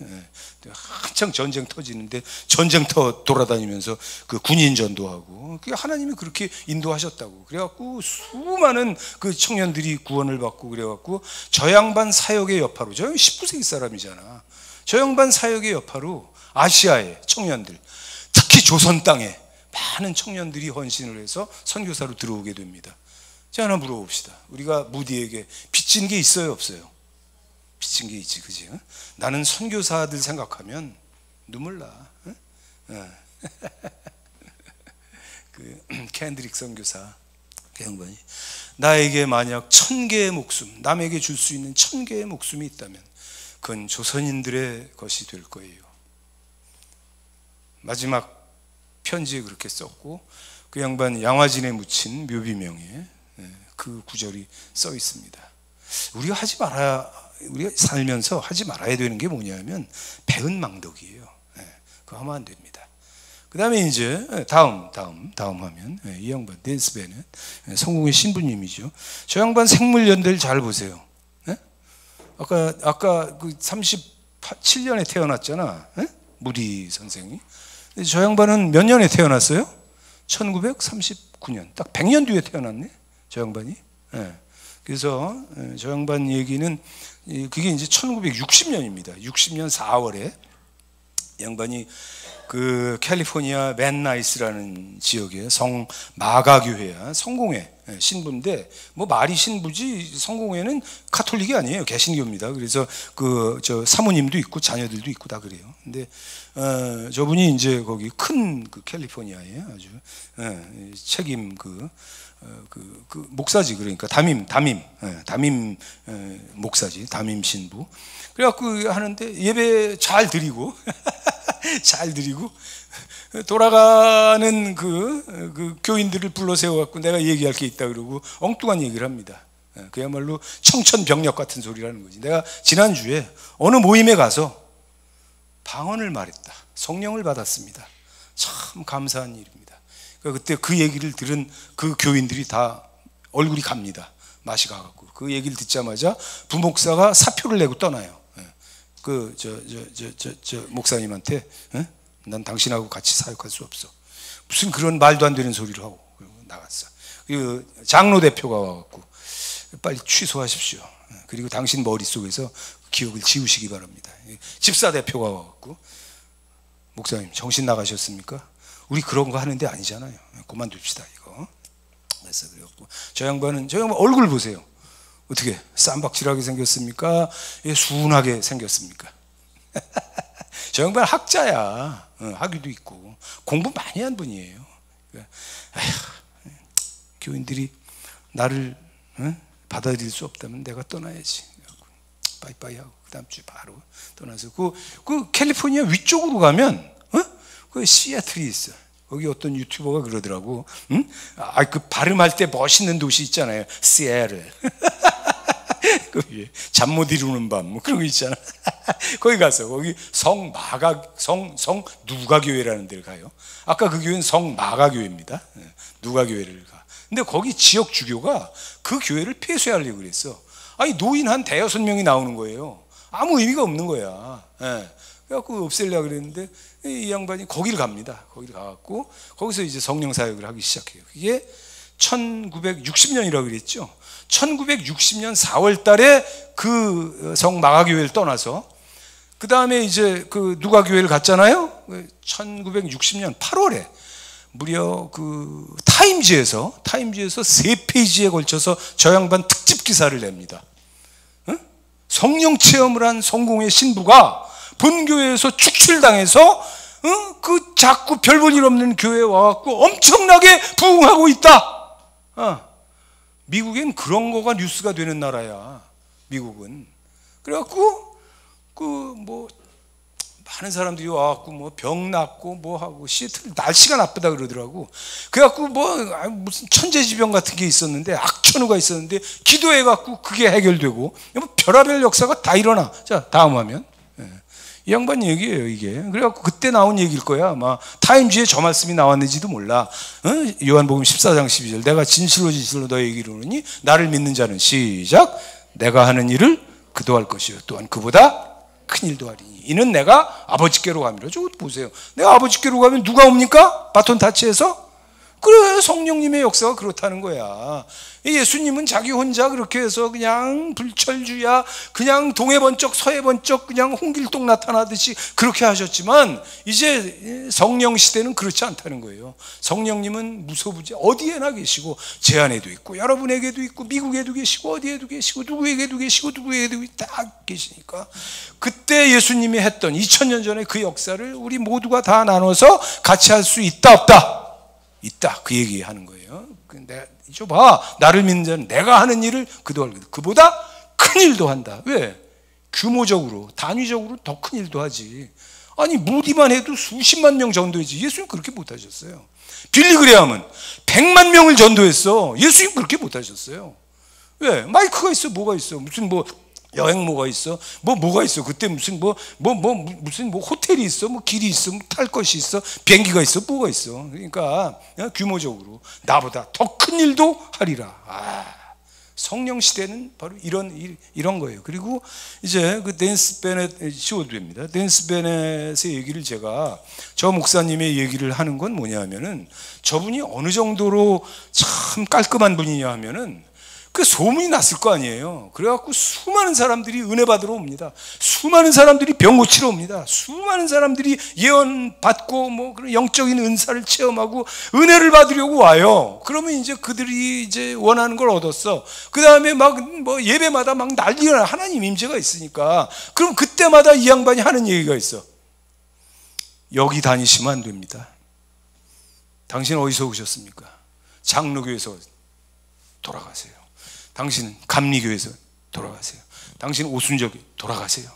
한창 전쟁 터지는데 전쟁터 돌아다니면서 그 군인 전도하고 하나님이 그렇게 인도하셨다고. 그래갖고 수많은 그 청년들이 구원을 받고 그래갖고 저 양반 사역의 여파로 저 19세기 사람이잖아. 저 양반 사역의 여파로 아시아의 청년들 특히 조선 땅에 많은 청년들이 헌신을 해서 선교사로 들어오게 됩니다. 자, 하나 물어봅시다. 우리가 무디에게 빚진 게 있어요, 없어요? 빚진 게 있지, 그지? 나는 선교사들 생각하면 눈물 나. 캔드릭 선교사 그 양반이 나에게 만약 1000개의 목숨, 남에게 줄 수 있는 1000개의 목숨이 있다면 그건 조선인들의 것이 될 거예요. 마지막 편지에 그렇게 썼고 그 양반 양화진에 묻힌 묘비명에 그 구절이 써 있습니다. 우리가 우리가 살면서 하지 말아야 되는 게 뭐냐면 배은망덕이에요. 그거 하면 안 됩니다. 그 다음에 이제 다음 화면 이 양반 댄스 베넷 성공의 신부님이죠. 저 양반 생물연대를 잘 보세요. 아까 그 37년에 태어났잖아. 무디 선생이. 저 양반은 몇 년에 태어났어요? 1939년. 딱 100년 뒤에 태어났네, 저 양반이. 그래서 저 양반 얘기는 그게 이제 1960년입니다. 60년 4월에 양반이 그 캘리포니아 맨나이스라는 지역의 성 마가교회야 성공회 신부인데 말이 신부지 성공회는 카톨릭이 아니에요. 개신교입니다. 그래서 저 사모님도 있고 자녀들도 있고 다 그래요. 근데 저분이 이제 거기 큰 캘리포니아에 아주 책임 목사지. 그러니까 담임 목사지, 담임 신부. 그래갖고 하는데 예배 잘 드리고 돌아가는 그 교인들을 불러 세워갖고 내가 얘기할 게 있다 그러고 엉뚱한 얘기를 합니다. 그야말로 청천벽력 같은 소리라는 거지. 내가 지난주에 어느 모임에 가서 방언을 말했다. 성령을 받았습니다. 참 감사한 일입니다. 그러니까 그때 그 얘기를 들은 그 교인들이 다 얼굴이 갑니다. 맛이 가갖고 그 얘기를 듣자마자 부목사가 사표를 내고 떠나요. 저 목사님한테 난 당신하고 같이 사역할 수 없어. 무슨 그런 말도 안 되는 소리를 하고 나갔어. 그리고 장로 대표가 와갖고 빨리 취소하십시오. 그리고 당신 머릿속에서 기억을 지우시기 바랍니다. 집사 대표가 와갖고 목사님 정신 나가셨습니까? 우리 그런 거 하는 데 아니잖아요. 그만둡시다 이거. 그래서 그래갖고 저 양반 얼굴 보세요. 어떻게 쌈박질하게 생겼습니까? 순하게 생겼습니까? 저 양반 학자야. 학위도 있고 공부 많이 한 분이에요. 아휴, 교인들이 나를 받아들일 수 없다면 내가 떠나야지. 빠이빠이 하고 그 다음 주에 바로 떠나서 그 캘리포니아 위쪽으로 가면 그 시애틀이 있어. 거기 어떤 유튜버가 그러더라고. 그 발음할 때 멋있는 도시 있잖아요. 시애틀. 잠 못 이루는 밤 그런 거 있잖아. 거기 가서 거기 성 누가교회라는 데를 가요. 아까 그 교회는 성 마가교회입니다. 누가교회를 가. 근데 거기 지역 주교가 그 교회를 폐쇄하려고 그랬어. 아니 노인 한 5-6명이 나오는 거예요. 아무 의미가 없는 거야. 그래갖고 없애려고 그랬는데 이 양반이 거기를 갑니다. 거기를 가갖고 거기서 이제 성령 사역을 하기 시작해요. 그게 1960년이라고 그랬죠. 1960년 4월 달에 그 성 마가교회를 떠나서 그 다음에 이제 그 누가 교회를 갔잖아요. 1960년 8월에 무려 그 타임지에서 3페이지에 걸쳐서 저 양반 특집 기사를 냅니다. 성령 체험을 한 성공의 신부가 본교회에서 축출당해서 그 자꾸 별 볼 일 없는 교회에 와갖고 엄청나게 부흥하고 있다. 미국엔 그런 거가 뉴스가 되는 나라야. 미국은. 그래갖고 그 뭐 많은 사람들이 와갖고 뭐 병 낫고 뭐 하고 시애틀 날씨가 나쁘다 그러더라고. 그래갖고 뭐 무슨 천재지병 같은 게 있었는데 악천후가 있었는데 기도해갖고 그게 해결되고 뭐 별하별 역사가 다 일어나. 자 다음 화면. 이 양반 얘기예요 이게. 그래갖고 그때 나온 얘기일 거야. 아마 타임지에 저 말씀이 나왔는지도 몰라. 요한복음 14장 12절 내가 진실로 너에게 이르노니 나를 믿는 자는 시작 내가 하는 일을 그도 할 것이요 또한 그보다 큰 일도 하리니 이는 내가 아버지께로 가미라. 저거 보세요. 내가 아버지께로 가면 누가 옵니까? 바톤 타치해서? 그래 성령님의 역사가 그렇다는 거야. 예수님은 자기 혼자 그렇게 해서 그냥 불철주야 그냥 동해 번쩍 서해 번쩍 그냥 홍길동 나타나듯이 그렇게 하셨지만 이제 성령 시대는 그렇지 않다는 거예요. 성령님은 무소부지 어디에나 계시고 제 안에도 있고 여러분에게도 있고 미국에도 계시고 어디에도 계시고 누구에게도 계시고 누구에게도 다 계시니까 그때 예수님이 했던 2000년 전에 그 역사를 우리 모두가 다 나눠서 같이 할 수 있다 없다? 있다. 그 얘기하는 거예요. 근데 이제 봐. 나를 믿는 자는 내가 하는 일을 그도 할 것이다. 그보다 큰 일도 한다. 왜? 규모적으로 단위적으로 더 큰 일도 하지. 아니 무디만 해도 수십만 명 전도했지. 예수님 그렇게 못하셨어요. 빌리그레함은 100만 명을 전도했어. 예수님 그렇게 못하셨어요. 왜? 마이크가 있어. 뭐가 있어. 무슨 뭐 여행모가 있어. 뭐가 있어. 그때 무슨 무슨 호텔이 있어. 뭐 길이 있어. 뭐 탈 것이 있어. 비행기가 있어. 뭐가 있어. 그러니까 규모적으로 나보다 더 큰 일도 하리라. 성령 시대는 바로 이런 거예요. 그리고 이제 그 댄스 베넷 시오드입니다. 댄스 베넷의 얘기를 제가 저 목사님의 얘기를 하는 건 뭐냐면은 저분이 어느 정도로 참 깔끔한 분이냐 하면은 그 소문이 났을 거 아니에요. 그래갖고 수많은 사람들이 은혜 받으러 옵니다. 수많은 사람들이 병 고치러 옵니다. 수많은 사람들이 예언 받고 뭐 그런 영적인 은사를 체험하고 은혜를 받으려고 와요. 그러면 이제 그들이 이제 원하는 걸 얻었어. 그 다음에 막 뭐 예배마다 막 난리가 나. 하나님 임재가 있으니까. 그럼 그때마다 이 양반이 하는 얘기가 있어. 여기 다니시면 안 됩니다. 당신 어디서 오셨습니까? 장로교에서 돌아가세요. 당신은 감리교에서 돌아가세요. 당신 오순절 돌아가세요.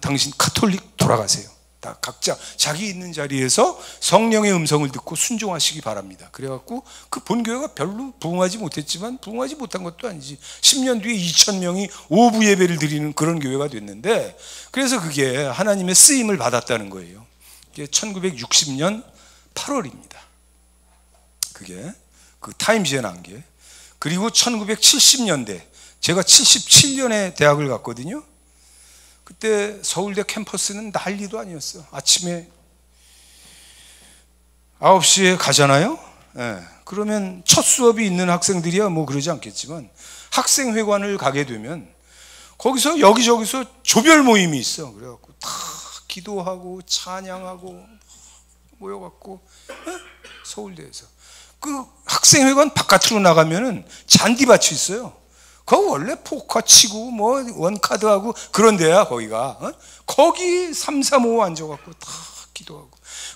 당신 카톨릭 돌아가세요. 다 각자 자기 있는 자리에서 성령의 음성을 듣고 순종하시기 바랍니다. 그래갖고 그 본교회가 별로 부흥하지 못했지만 부흥하지 못한 것도 아니지. 10년 뒤에 2000명이 오부 예배를 드리는 그런 교회가 됐는데 그래서 그게 하나님의 쓰임을 받았다는 거예요. 그게 1960년 8월입니다. 그게 그 타임지에 난 게. 그리고 1970년대 제가 77년에 대학을 갔거든요. 그때 서울대 캠퍼스는 난리도 아니었어. 아침에 9시에 가잖아요. 그러면 첫 수업이 있는 학생들이야 뭐 그러지 않겠지만 학생회관을 가게 되면 거기서 여기저기서 조별 모임이 있어. 그래갖고 다 기도하고 찬양하고 모여갖고 서울대에서 그 학생회관 바깥으로 나가면은 잔디밭이 있어요. 거기 원래 포커 치고 뭐 원카드하고 그런 데야 거기가. 거기 3, 4, 5 앉아갖고 다 기도하고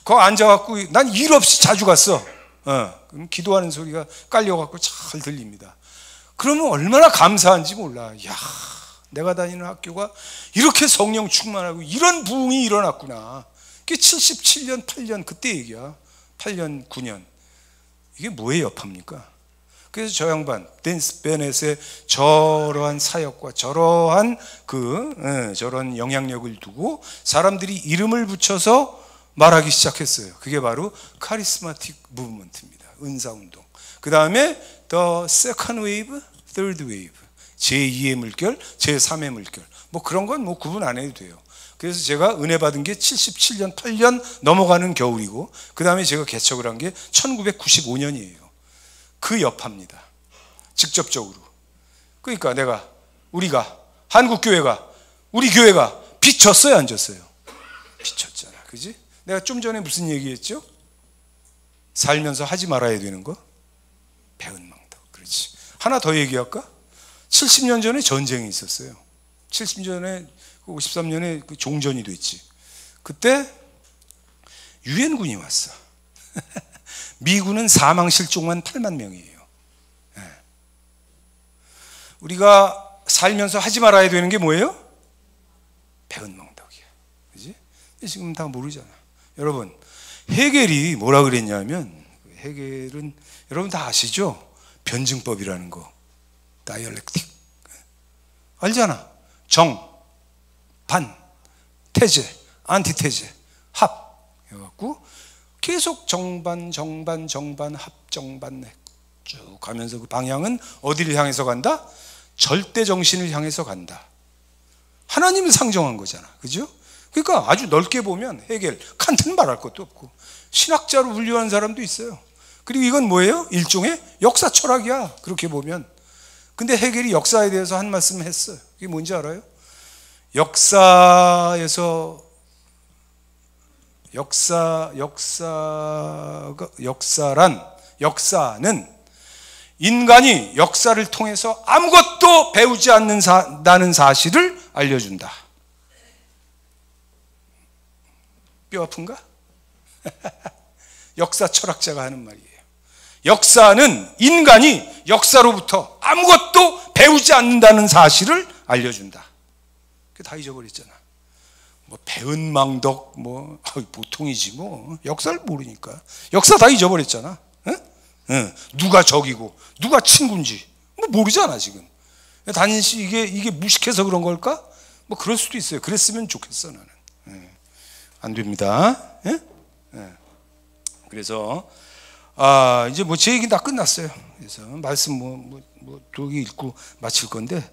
거기 앉아갖고 난 일 없이 자주 갔어. 그럼 기도하는 소리가 깔려갖고 잘 들립니다. 그러면 얼마나 감사한지 몰라. 야, 내가 다니는 학교가 이렇게 성령 충만하고 이런 부흥이 일어났구나. 그게 77년 8년 그때 얘기야. 8년 9년 이게 뭐의 여파입니까? 그래서 저 양반 댄스 베넷의 저러한 사역과 저러한 저런 영향력을 두고 사람들이 이름을 붙여서 말하기 시작했어요. 그게 바로 카리스마틱 무브먼트입니다. 은사운동. 그 다음에 The Second Wave, Third Wave, 제2의 물결, 제3의 물결. 뭐 그런 건 뭐 구분 안 해도 돼요. 그래서 제가 은혜 받은 게 77년, 8년 넘어가는 겨울이고 그 다음에 제가 개척을 한 게 1995년이에요. 그 여파입니다. 직접적으로. 그러니까 우리가 한국교회가 우리 교회가 비쳤어요, 안 졌어요? 비쳤잖아, 그지? 내가 좀 전에 무슨 얘기했죠? 살면서 하지 말아야 되는 거? 배은망덕. 그렇지. 하나 더 얘기할까? 70년 전에 전쟁이 있었어요. 70년 전에 53년에 그 종전이 됐지. 그때 유엔군이 왔어. 미군은 사망 실종만 8만 명이에요. 네. 우리가 살면서 하지 말아야 되는 게 뭐예요? 배은망덕이야. 그지? 지금 다 모르잖아. 여러분, 헤겔이 뭐라 그랬냐면, 헤겔은 여러분 다 아시죠? 변증법이라는 거. 다이얼렉틱. 알잖아. 정, 반, 태제, 안티태제, 합. 해갖고 계속 정반, 합, 정반 쭉 가면서 그 방향은 어디를 향해서 간다? 절대 정신을 향해서 간다. 하나님을 상정한 거잖아. 그죠? 그러니까 아주 넓게 보면 헤겔, 칸트는 말할 것도 없고 신학자로 분류한 사람도 있어요. 그리고 이건 뭐예요? 일종의 역사 철학이야. 그렇게 보면. 근데 헤겔이 역사에 대해서 한 말씀을 했어요. 그게 뭔지 알아요? 역사는 인간이 역사를 통해서 아무것도 배우지 않는다는 사실을 알려준다. 뼈 아픈가? 역사 철학자가 하는 말이에요. 역사는 인간이 역사로부터 아무것도 배우지 않는다는 사실을 알려준다. 그게 다 잊어버렸잖아. 뭐 배은망덕 뭐 보통이지 뭐. 역사를 모르니까. 역사 다 잊어버렸잖아. 응? 누가 적이고 누가 친구인지 뭐 모르잖아 지금. 단지 이게 무식해서 그런 걸까? 뭐 그럴 수도 있어요. 그랬으면 좋겠어 나는. 안 됩니다. 그래서 이제 뭐 제 얘기 다 끝났어요. 그래서 말씀 두 개 읽고 마칠 건데,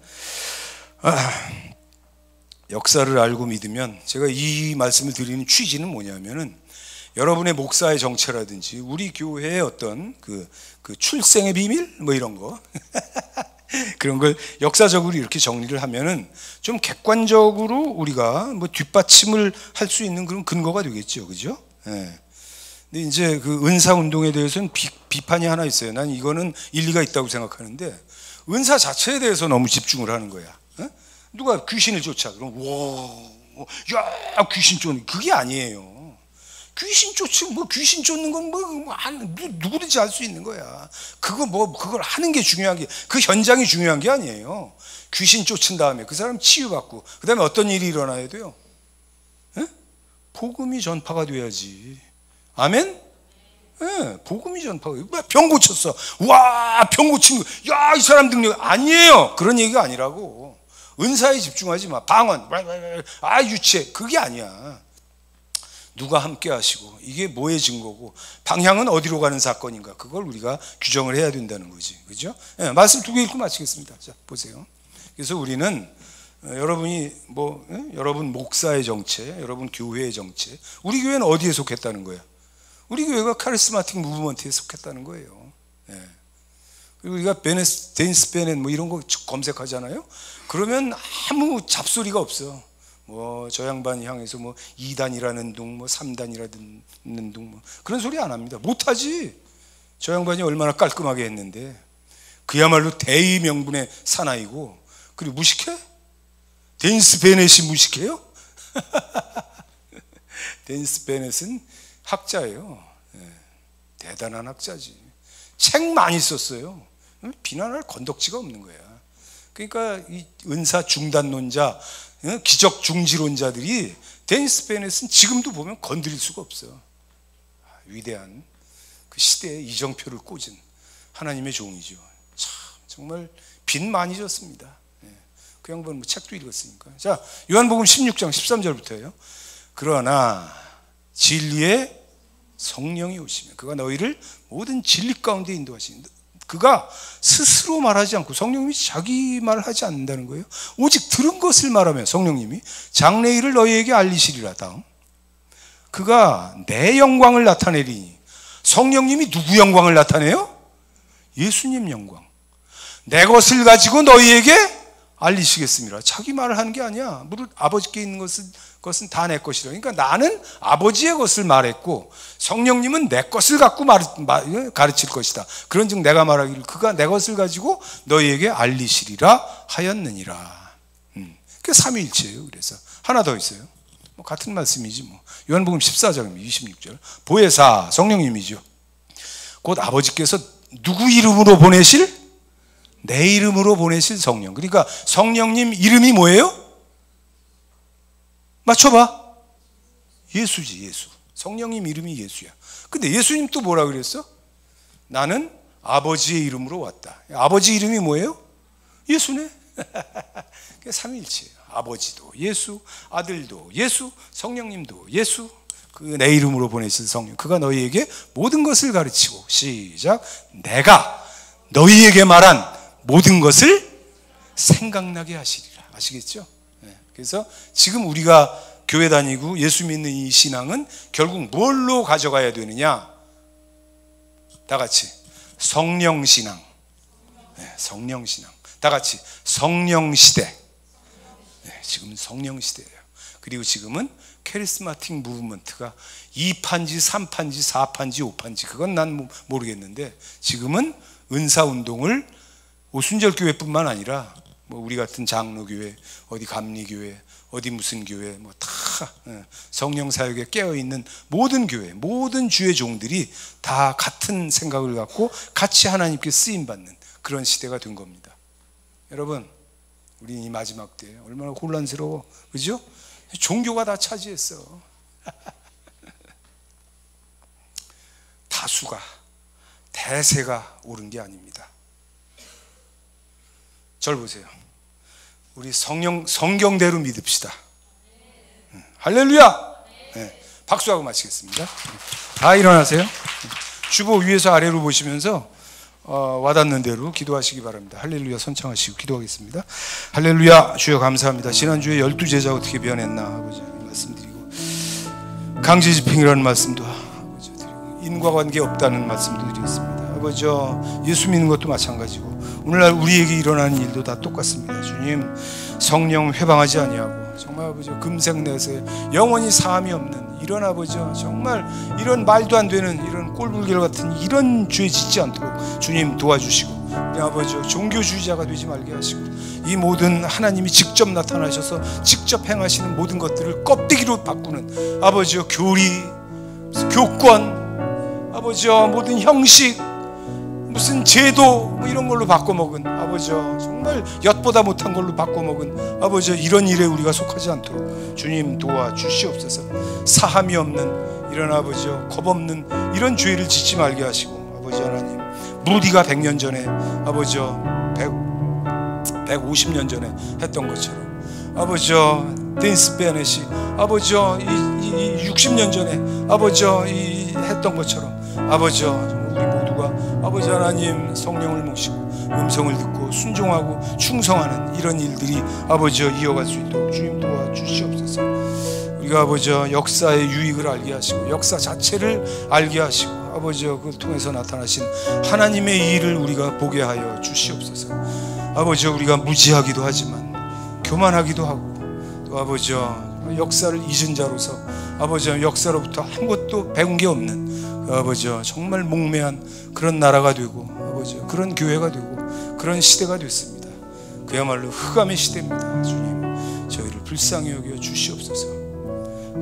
역사를 알고 믿으면, 제가 이 말씀을 드리는 취지는 뭐냐면은 여러분의 목사의 정체라든지 우리 교회의 어떤 그 출생의 비밀 뭐 이런 거 그런 걸 역사적으로 이렇게 정리를 하면은 좀 객관적으로 우리가 뭐 뒷받침을 할 수 있는 그런 근거가 되겠죠, 그죠? 예. 근데 이제 그 은사 운동에 대해서는 비판이 하나 있어요. 난 이거는 일리가 있다고 생각하는데, 은사 자체에 대해서 너무 집중을 하는 거야. 누가 귀신을 쫓아 그럼 야 귀신 쫓는, 그게 아니에요. 귀신 쫓는 건 누구든지 할 수 있는 거야. 그걸 하는 게 중요한 게, 그 현장이 중요한 게 아니에요. 귀신 쫓은 다음에 그 사람 치유받고 그 다음에 어떤 일이 일어나야 돼요? 복음이 전파가 돼야지. 아멘? 복음이 전파가. 병 고쳤어. 와, 병 고친 거. 야, 이 사람 능력. 아니에요. 그런 얘기가 아니라고. 은사에 집중하지 마. 방언. 유체. 그게 아니야. 누가 함께 하시고 이게 뭐의 증거고 방향은 어디로 가는 사건인가, 그걸 우리가 규정을 해야 된다는 거지. 그죠? 말씀 두 개 읽고 마치겠습니다. 자, 보세요. 그래서 우리는 여러분이 여러분 목사의 정체, 여러분 교회의 정체, 우리 교회는 어디에 속했다는 거야? 우리 교회가 카리스마틱 무브먼트에 속했다는 거예요. 그리고 우리가 데니스 베넷 뭐 이런 거 검색하잖아요. 그러면 아무 잡소리가 없어. 저 양반이 향해서 2단이라는 둥, 3단이라는 둥, 그런 소리 안 합니다. 못하지. 저 양반이 얼마나 깔끔하게 했는데. 그야말로 대의 명분의 사나이고. 그리고 무식해? 데니스 베넷이 무식해요? 데니스 베넷은 학자예요. 대단한 학자지. 책 많이 썼어요. 비난할 건덕지가 없는 거야. 그러니까 이 은사 중단론자, 기적 중지론자들이 데니스 베넷은 지금도 보면 건드릴 수가 없어. 위대한 그 시대에 이정표를 꽂은 하나님의 종이죠. 참 정말 빚 많이 졌습니다. 그 양반 책도 읽었으니까. 자, 요한복음 16장 13절부터예요. 그러나 진리의 성령이 오시면 그가 너희를 모든 진리 가운데 인도하시니, 그가 스스로 말하지 않고, 성령님이 자기 말을 하지 않는다는 거예요. 오직 들은 것을 말하며 성령님이 장래일을 너희에게 알리시리라. 다음, 그가 내 영광을 나타내리니. 성령님이 누구 영광을 나타내요? 예수님 영광. 내 것을 가지고 너희에게 알리시겠습니다. 자기 말을 하는 게 아니야. 무릇 아버지께 있는 것은 다 내 것이라. 그러니까 나는 아버지의 것을 말했고 성령님은 내 것을 갖고 가르칠 것이다. 그런즉 내가 말하기를 그가 내 것을 가지고 너희에게 알리시리라 하였느니라. 그게 삼위일체예요. 그래서 하나 더 있어요. 뭐 같은 말씀이지 뭐. 요한복음 14장 26절 보혜사 성령님이죠. 곧 아버지께서 누구 이름으로 보내실? 내 이름으로 보내실 성령. 그러니까 성령님 이름이 뭐예요? 맞춰봐. 예수지. 예수. 성령님 이름이 예수야. 근데 예수님 또 뭐라 그랬어? 나는 아버지의 이름으로 왔다. 아버지 이름이 뭐예요? 예수네. 삼위일체예요. 아버지도 예수, 아들도 예수, 성령님도 예수. 그 내 이름으로 보내신 성령, 그가 너희에게 모든 것을 가르치고, 시작, 내가 너희에게 말한 모든 것을 생각나게 하시리라. 아시겠죠? 네. 그래서 지금 우리가 교회 다니고 예수 믿는 이 신앙은 결국 뭘로 가져가야 되느냐? 다 같이 성령신앙. 네, 성령신앙. 다 같이 성령시대. 네, 지금은 성령시대예요. 그리고 지금은 캐리스마틱 무브먼트가 2판지, 3판지, 4판지, 5판지, 그건 난 모르겠는데 지금은 은사운동을 오순절교회뿐만 아니라 뭐 우리 같은 장로교회, 어디 감리교회, 어디 무슨 교회, 뭐 다 성령사역에 깨어있는 모든 교회, 모든 주의 종들이 다 같은 생각을 갖고 같이 하나님께 쓰임받는 그런 시대가 된 겁니다. 여러분, 우리 이 마지막 때에 얼마나 혼란스러워, 그죠? 종교가 다 차지했어. 다수가, 대세가 옳은 게 아닙니다. 절 보세요. 우리 성경대로 믿읍시다. 할렐루야! 네, 박수하고 마치겠습니다. 다 일어나세요. 주보 위에서 아래로 보시면서 와닿는 대로 기도하시기 바랍니다. 할렐루야 선창하시고 기도하겠습니다. 할렐루야. 주여 감사합니다. 지난주에 12제자 어떻게 변했나 아버지 말씀드리고, 강제집행이라는 말씀도 아버지 드리고, 인과관계 없다는 말씀도 드리겠습니다. 아버지 예수 믿는 것도 마찬가지고 오늘날 우리에게 일어나는 일도 다 똑같습니다. 주님, 성령 회방하지 아니하고 정말 아버지 금생내세 영원히 사함이 없는 이런 아버지 정말 이런 말도 안 되는 이런 꼴불견 같은 이런 죄 짓지 않도록 주님 도와주시고, 우리 아버지 종교주의자가 되지 말게 하시고, 이 모든 하나님이 직접 나타나셔서 직접 행하시는 모든 것들을 껍데기로 바꾸는 아버지 교리, 교권, 아버지 모든 형식, 무슨 제도 뭐 이런 걸로 바꿔먹은 아버지 정말 엿보다 못한 걸로 바꿔먹은 아버지 이런 일에 우리가 속하지 않도록 주님 도와주시옵소서. 사함이 없는 이런 아버지 겁없는 이런 죄를 짓지 말게 하시고, 아버지 하나님 무디가 100년 전에 아버지 150년 전에 했던 것처럼, 아버지 데니스 베넷이 아버지 60년 전에 아버지 했던 것처럼, 아버지 우리 모두가 아버지 하나님 성령을 모시고 음성을 듣고 순종하고 충성하는 이런 일들이 아버지 이어갈 수 있도록 주님 도와주시옵소서. 우리가 아버지 역사의 유익을 알게 하시고 역사 자체를 알게 하시고 아버지 그걸 통해서 나타나신 하나님의 일을 우리가 보게 하여 주시옵소서. 아버지 우리가 무지하기도 하지만 교만하기도 하고, 또 아버지 역사를 잊은 자로서 아버지 역사로부터 아무것도 배운 게 없는 아버지 정말 몽매한 그런 나라가 되고 아버지 그런 교회가 되고 그런 시대가 됐습니다. 그야말로 흑암의 시대입니다. 주님, 저희를 불쌍히 여겨 주시옵소서.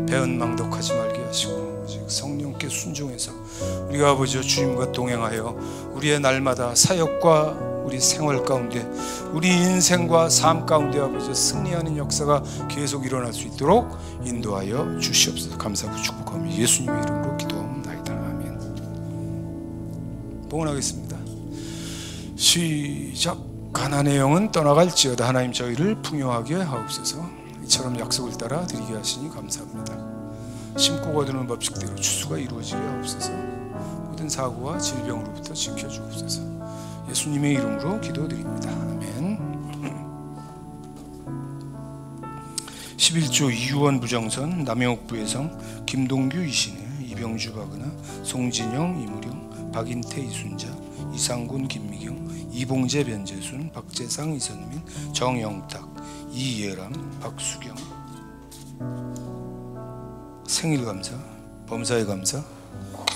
배은망덕하지 말게 하시고 아버지 성령께 순종해서 우리가 아버지 주님과 동행하여 우리의 날마다 사역과 우리 생활 가운데 우리 인생과 삶 가운데 아버지 승리하는 역사가 계속 일어날 수 있도록 인도하여 주시옵소서. 감사하고 축복하며 예수님의 이름으로 기도합니다. 아멘. 봉헌하겠습니다. 시작. 가난의 영은 떠나갈지어다. 하나님 저희를 풍요하게 하옵소서. 이처럼 약속을 따라 드리게 하시니 감사합니다. 심고 거두는 법칙대로 추수가 이루어지게 하옵소서. 모든 사고와 질병으로부터 지켜주옵소서. 예수님의 이름으로 기도드립니다. 아멘. 11조 이유원 부정선 남영옥 부혜성 김동규 이신혜 이병주 박은하 송진영 이무령 박인태 이순자 이상군 김미경 이봉재, 변재순, 박재상, 이선민, 정영탁, 이예람, 박수경. 생일 감사, 범사의 감사,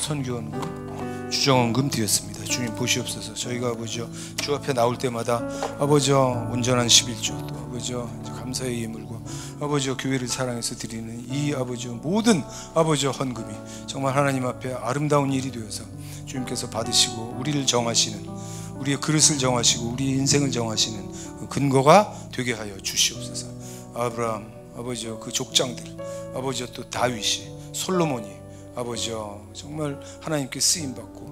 선교원금, 주정원금 드렸습니다. 주님 보시옵소서. 저희가 아버지요 주 앞에 나올 때마다 아버지요 온전한 11조, 또 아버지요 감사의 예물과 아버지요 교회를 사랑해서 드리는 이 아버지요 모든 아버지요 헌금이 정말 하나님 앞에 아름다운 일이 되어서 주님께서 받으시고 우리를 정하시는, 우리의 그릇을 정하시고 우리의 인생을 정하시는 그 근거가 되게 하여 주시옵소서. 아브라함 아버지요 그 족장들 아버지요 또 다윗이, 솔로몬이 아버지요 정말 하나님께 쓰임받고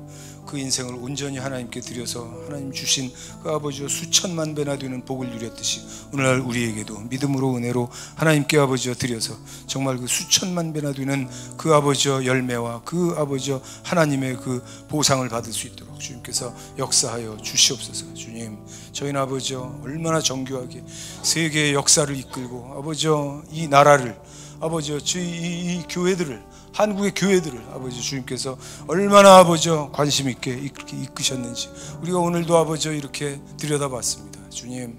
그 인생을 온전히 하나님께 드려서 하나님 주신 그 아버지요 수천만 배나 되는 복을 누렸듯이 오늘날 우리에게도 믿음으로 은혜로 하나님께 아버지요 드려서 정말 그 수천만 배나 되는 그 아버지요 열매와 그 아버지요 하나님의 그 보상을 받을 수 있도록 주님께서 역사하여 주시옵소서. 주님, 저희는 아버지요 얼마나 정교하게 세계의 역사를 이끌고 아버지요 이 나라를 아버지요 이 교회들을, 한국의 교회들을 아버지 주님께서 얼마나 아버지요 관심 있게 이끄셨는지 우리가 오늘도 아버지요 이렇게 들여다봤습니다. 주님,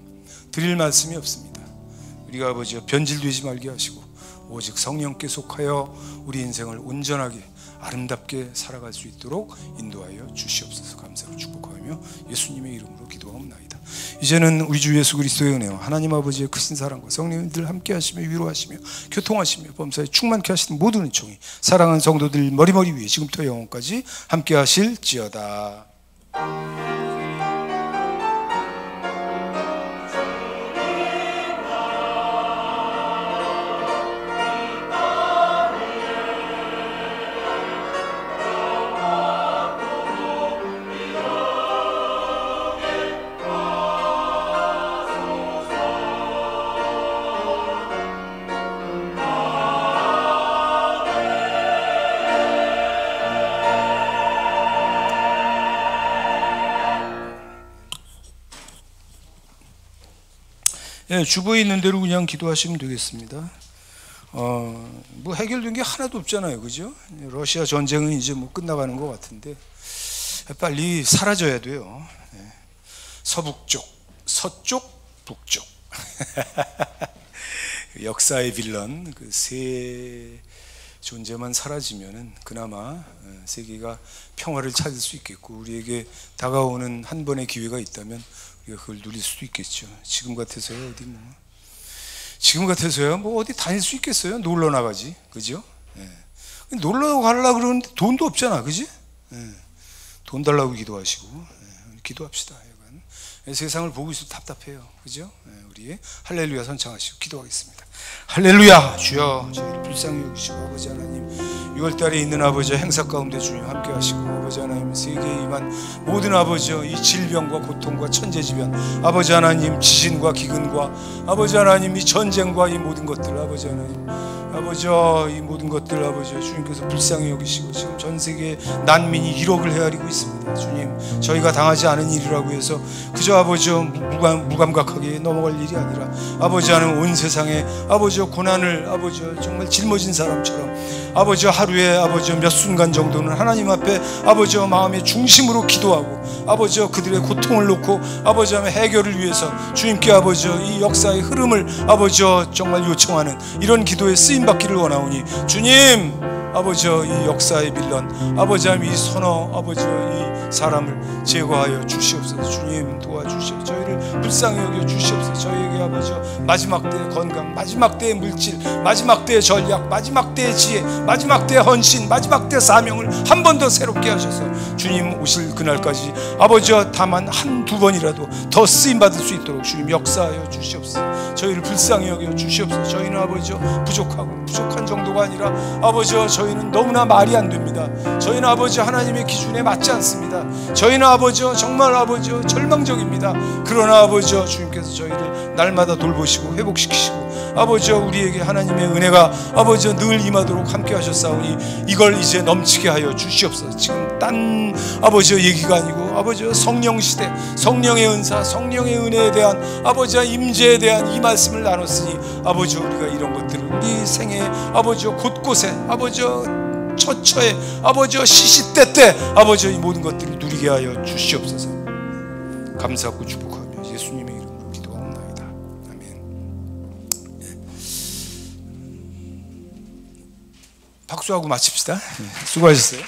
드릴 말씀이 없습니다. 우리가 아버지요 변질되지 말게 하시고 오직 성령께 속하여 우리 인생을 온전하게 아름답게 살아갈 수 있도록 인도하여 주시옵소서. 감사로 축복하며 예수님의 이름으로 기도하옵나이다. 이제는 우리 주 예수 그리스도의 은혜와 하나님 아버지의 크신 사랑과 성령님들 함께 하시며 위로하시며 교통하시며 범사에 충만케 하시는 모든 은총이 사랑하는 성도들 머리머리 위에 지금부터 영원까지 함께 하실지어다. 네, 주보에 있는 대로 그냥 기도하시면 되겠습니다. 뭐 해결된 게 하나도 없잖아요, 그죠? 러시아 전쟁은 이제 뭐 끝나가는 것 같은데 빨리 사라져야 돼요. 네. 서북쪽, 서쪽, 북쪽. 역사의 빌런 그 세 존재만 사라지면은 그나마 세계가 평화를 찾을 수 있겠고 우리에게 다가오는 한 번의 기회가 있다면 우리가 그걸 누릴 수도 있겠죠. 지금 같아서야 뭐 어디 다닐 수 있겠어요? 놀러 나가지, 그죠? 예. 놀러 가려고 그러는데 돈도 없잖아, 그지? 예. 돈 달라고 기도하시고 기도합시다. 세상을 보고 있어도 답답해요, 그죠? 우리 할렐루야 선창하시고 기도하겠습니다. 할렐루야. 주여 저희를 불쌍히 여기시고 아버지 하나님 6월달에 있는 아버지 행사 가운데 주님 함께 하시고 아버지 하나님 세계에 임한 모든 아버지 이 질병과 고통과 천재지변 아버지 하나님 지진과 기근과 아버지 하나님 이 전쟁과 이 모든 것들 아버지 하나님 아버지 이 모든 것들 아버지 주님께서 불쌍히 여기시고 지금 전 세계 난민이 1억을 헤아리고 있습니다. 주님 저희가 당하지 않은 일이라고 해서 그저 아버지 무감각하게 넘어갈 일이 아니라 아버지 하나님 온 세상에 아버지 고난을 아버지 정말 짊어진 사람처럼 아버지 하루에 아버지 몇 순간 정도는 하나님 앞에 아버지 마음의 중심으로 기도하고 아버지 그들의 고통을 놓고 아버지 해결을 위해서 주님께 아버지 이 역사의 흐름을 아버지 정말 요청하는 이런 기도에 쓰임 받기를 원하오니 주님 아버지 이 역사의 빌런 아버지 이 선어 아버지 이 사람을 제거하여 주시옵소서. 주님 도와주시옵소서. 저희를 불쌍히 여겨 주시옵소서. 저희에게 아버지 마지막 때의 건강, 마지막 때의 물질, 마지막 때의 전략, 마지막 때의 지혜, 마지막 때의 헌신, 마지막 때의 사명을 한 번 더 새롭게 하셔서 주님 오실 그날까지 아버지 다만 한두 번이라도 더 쓰임받을 수 있도록 주님 역사하여 주시옵소서. 저희를 불쌍히 여겨 주시옵소서. 저희는 아버지 부족한 정도가 아니라 아버지 저희는 너무나 말이 안 됩니다. 저희는 아버지 하나님의 기준에 맞지 않습니다. 저희는 아버지 정말 아버지 절망적입니다. 그러나 아버지 주님께서 저희를 날마다 돌보시고 회복시키시고 아버지 우리에게 하나님의 은혜가 아버지 늘 임하도록 함께 하셨사오니 이걸 이제 넘치게 하여 주시옵소서. 지금 딴 아버지 얘기가 아니고 아버지 성령 시대, 성령의 은사, 성령의 은혜에 대한 아버지 임재에 대한 이 말씀을 나눴으니 아버지 우리가 이런 것들을 우리 생애 아버지 곳곳에 아버지 처처에 아버지 시시때때 아버지 이 모든 것들을 누리게 하여 주시옵소서. 감사하고 축복하며 예수님의 이름으로 기도하옵나이다. 아멘. 박수하고 마칩시다. 수고하셨어요.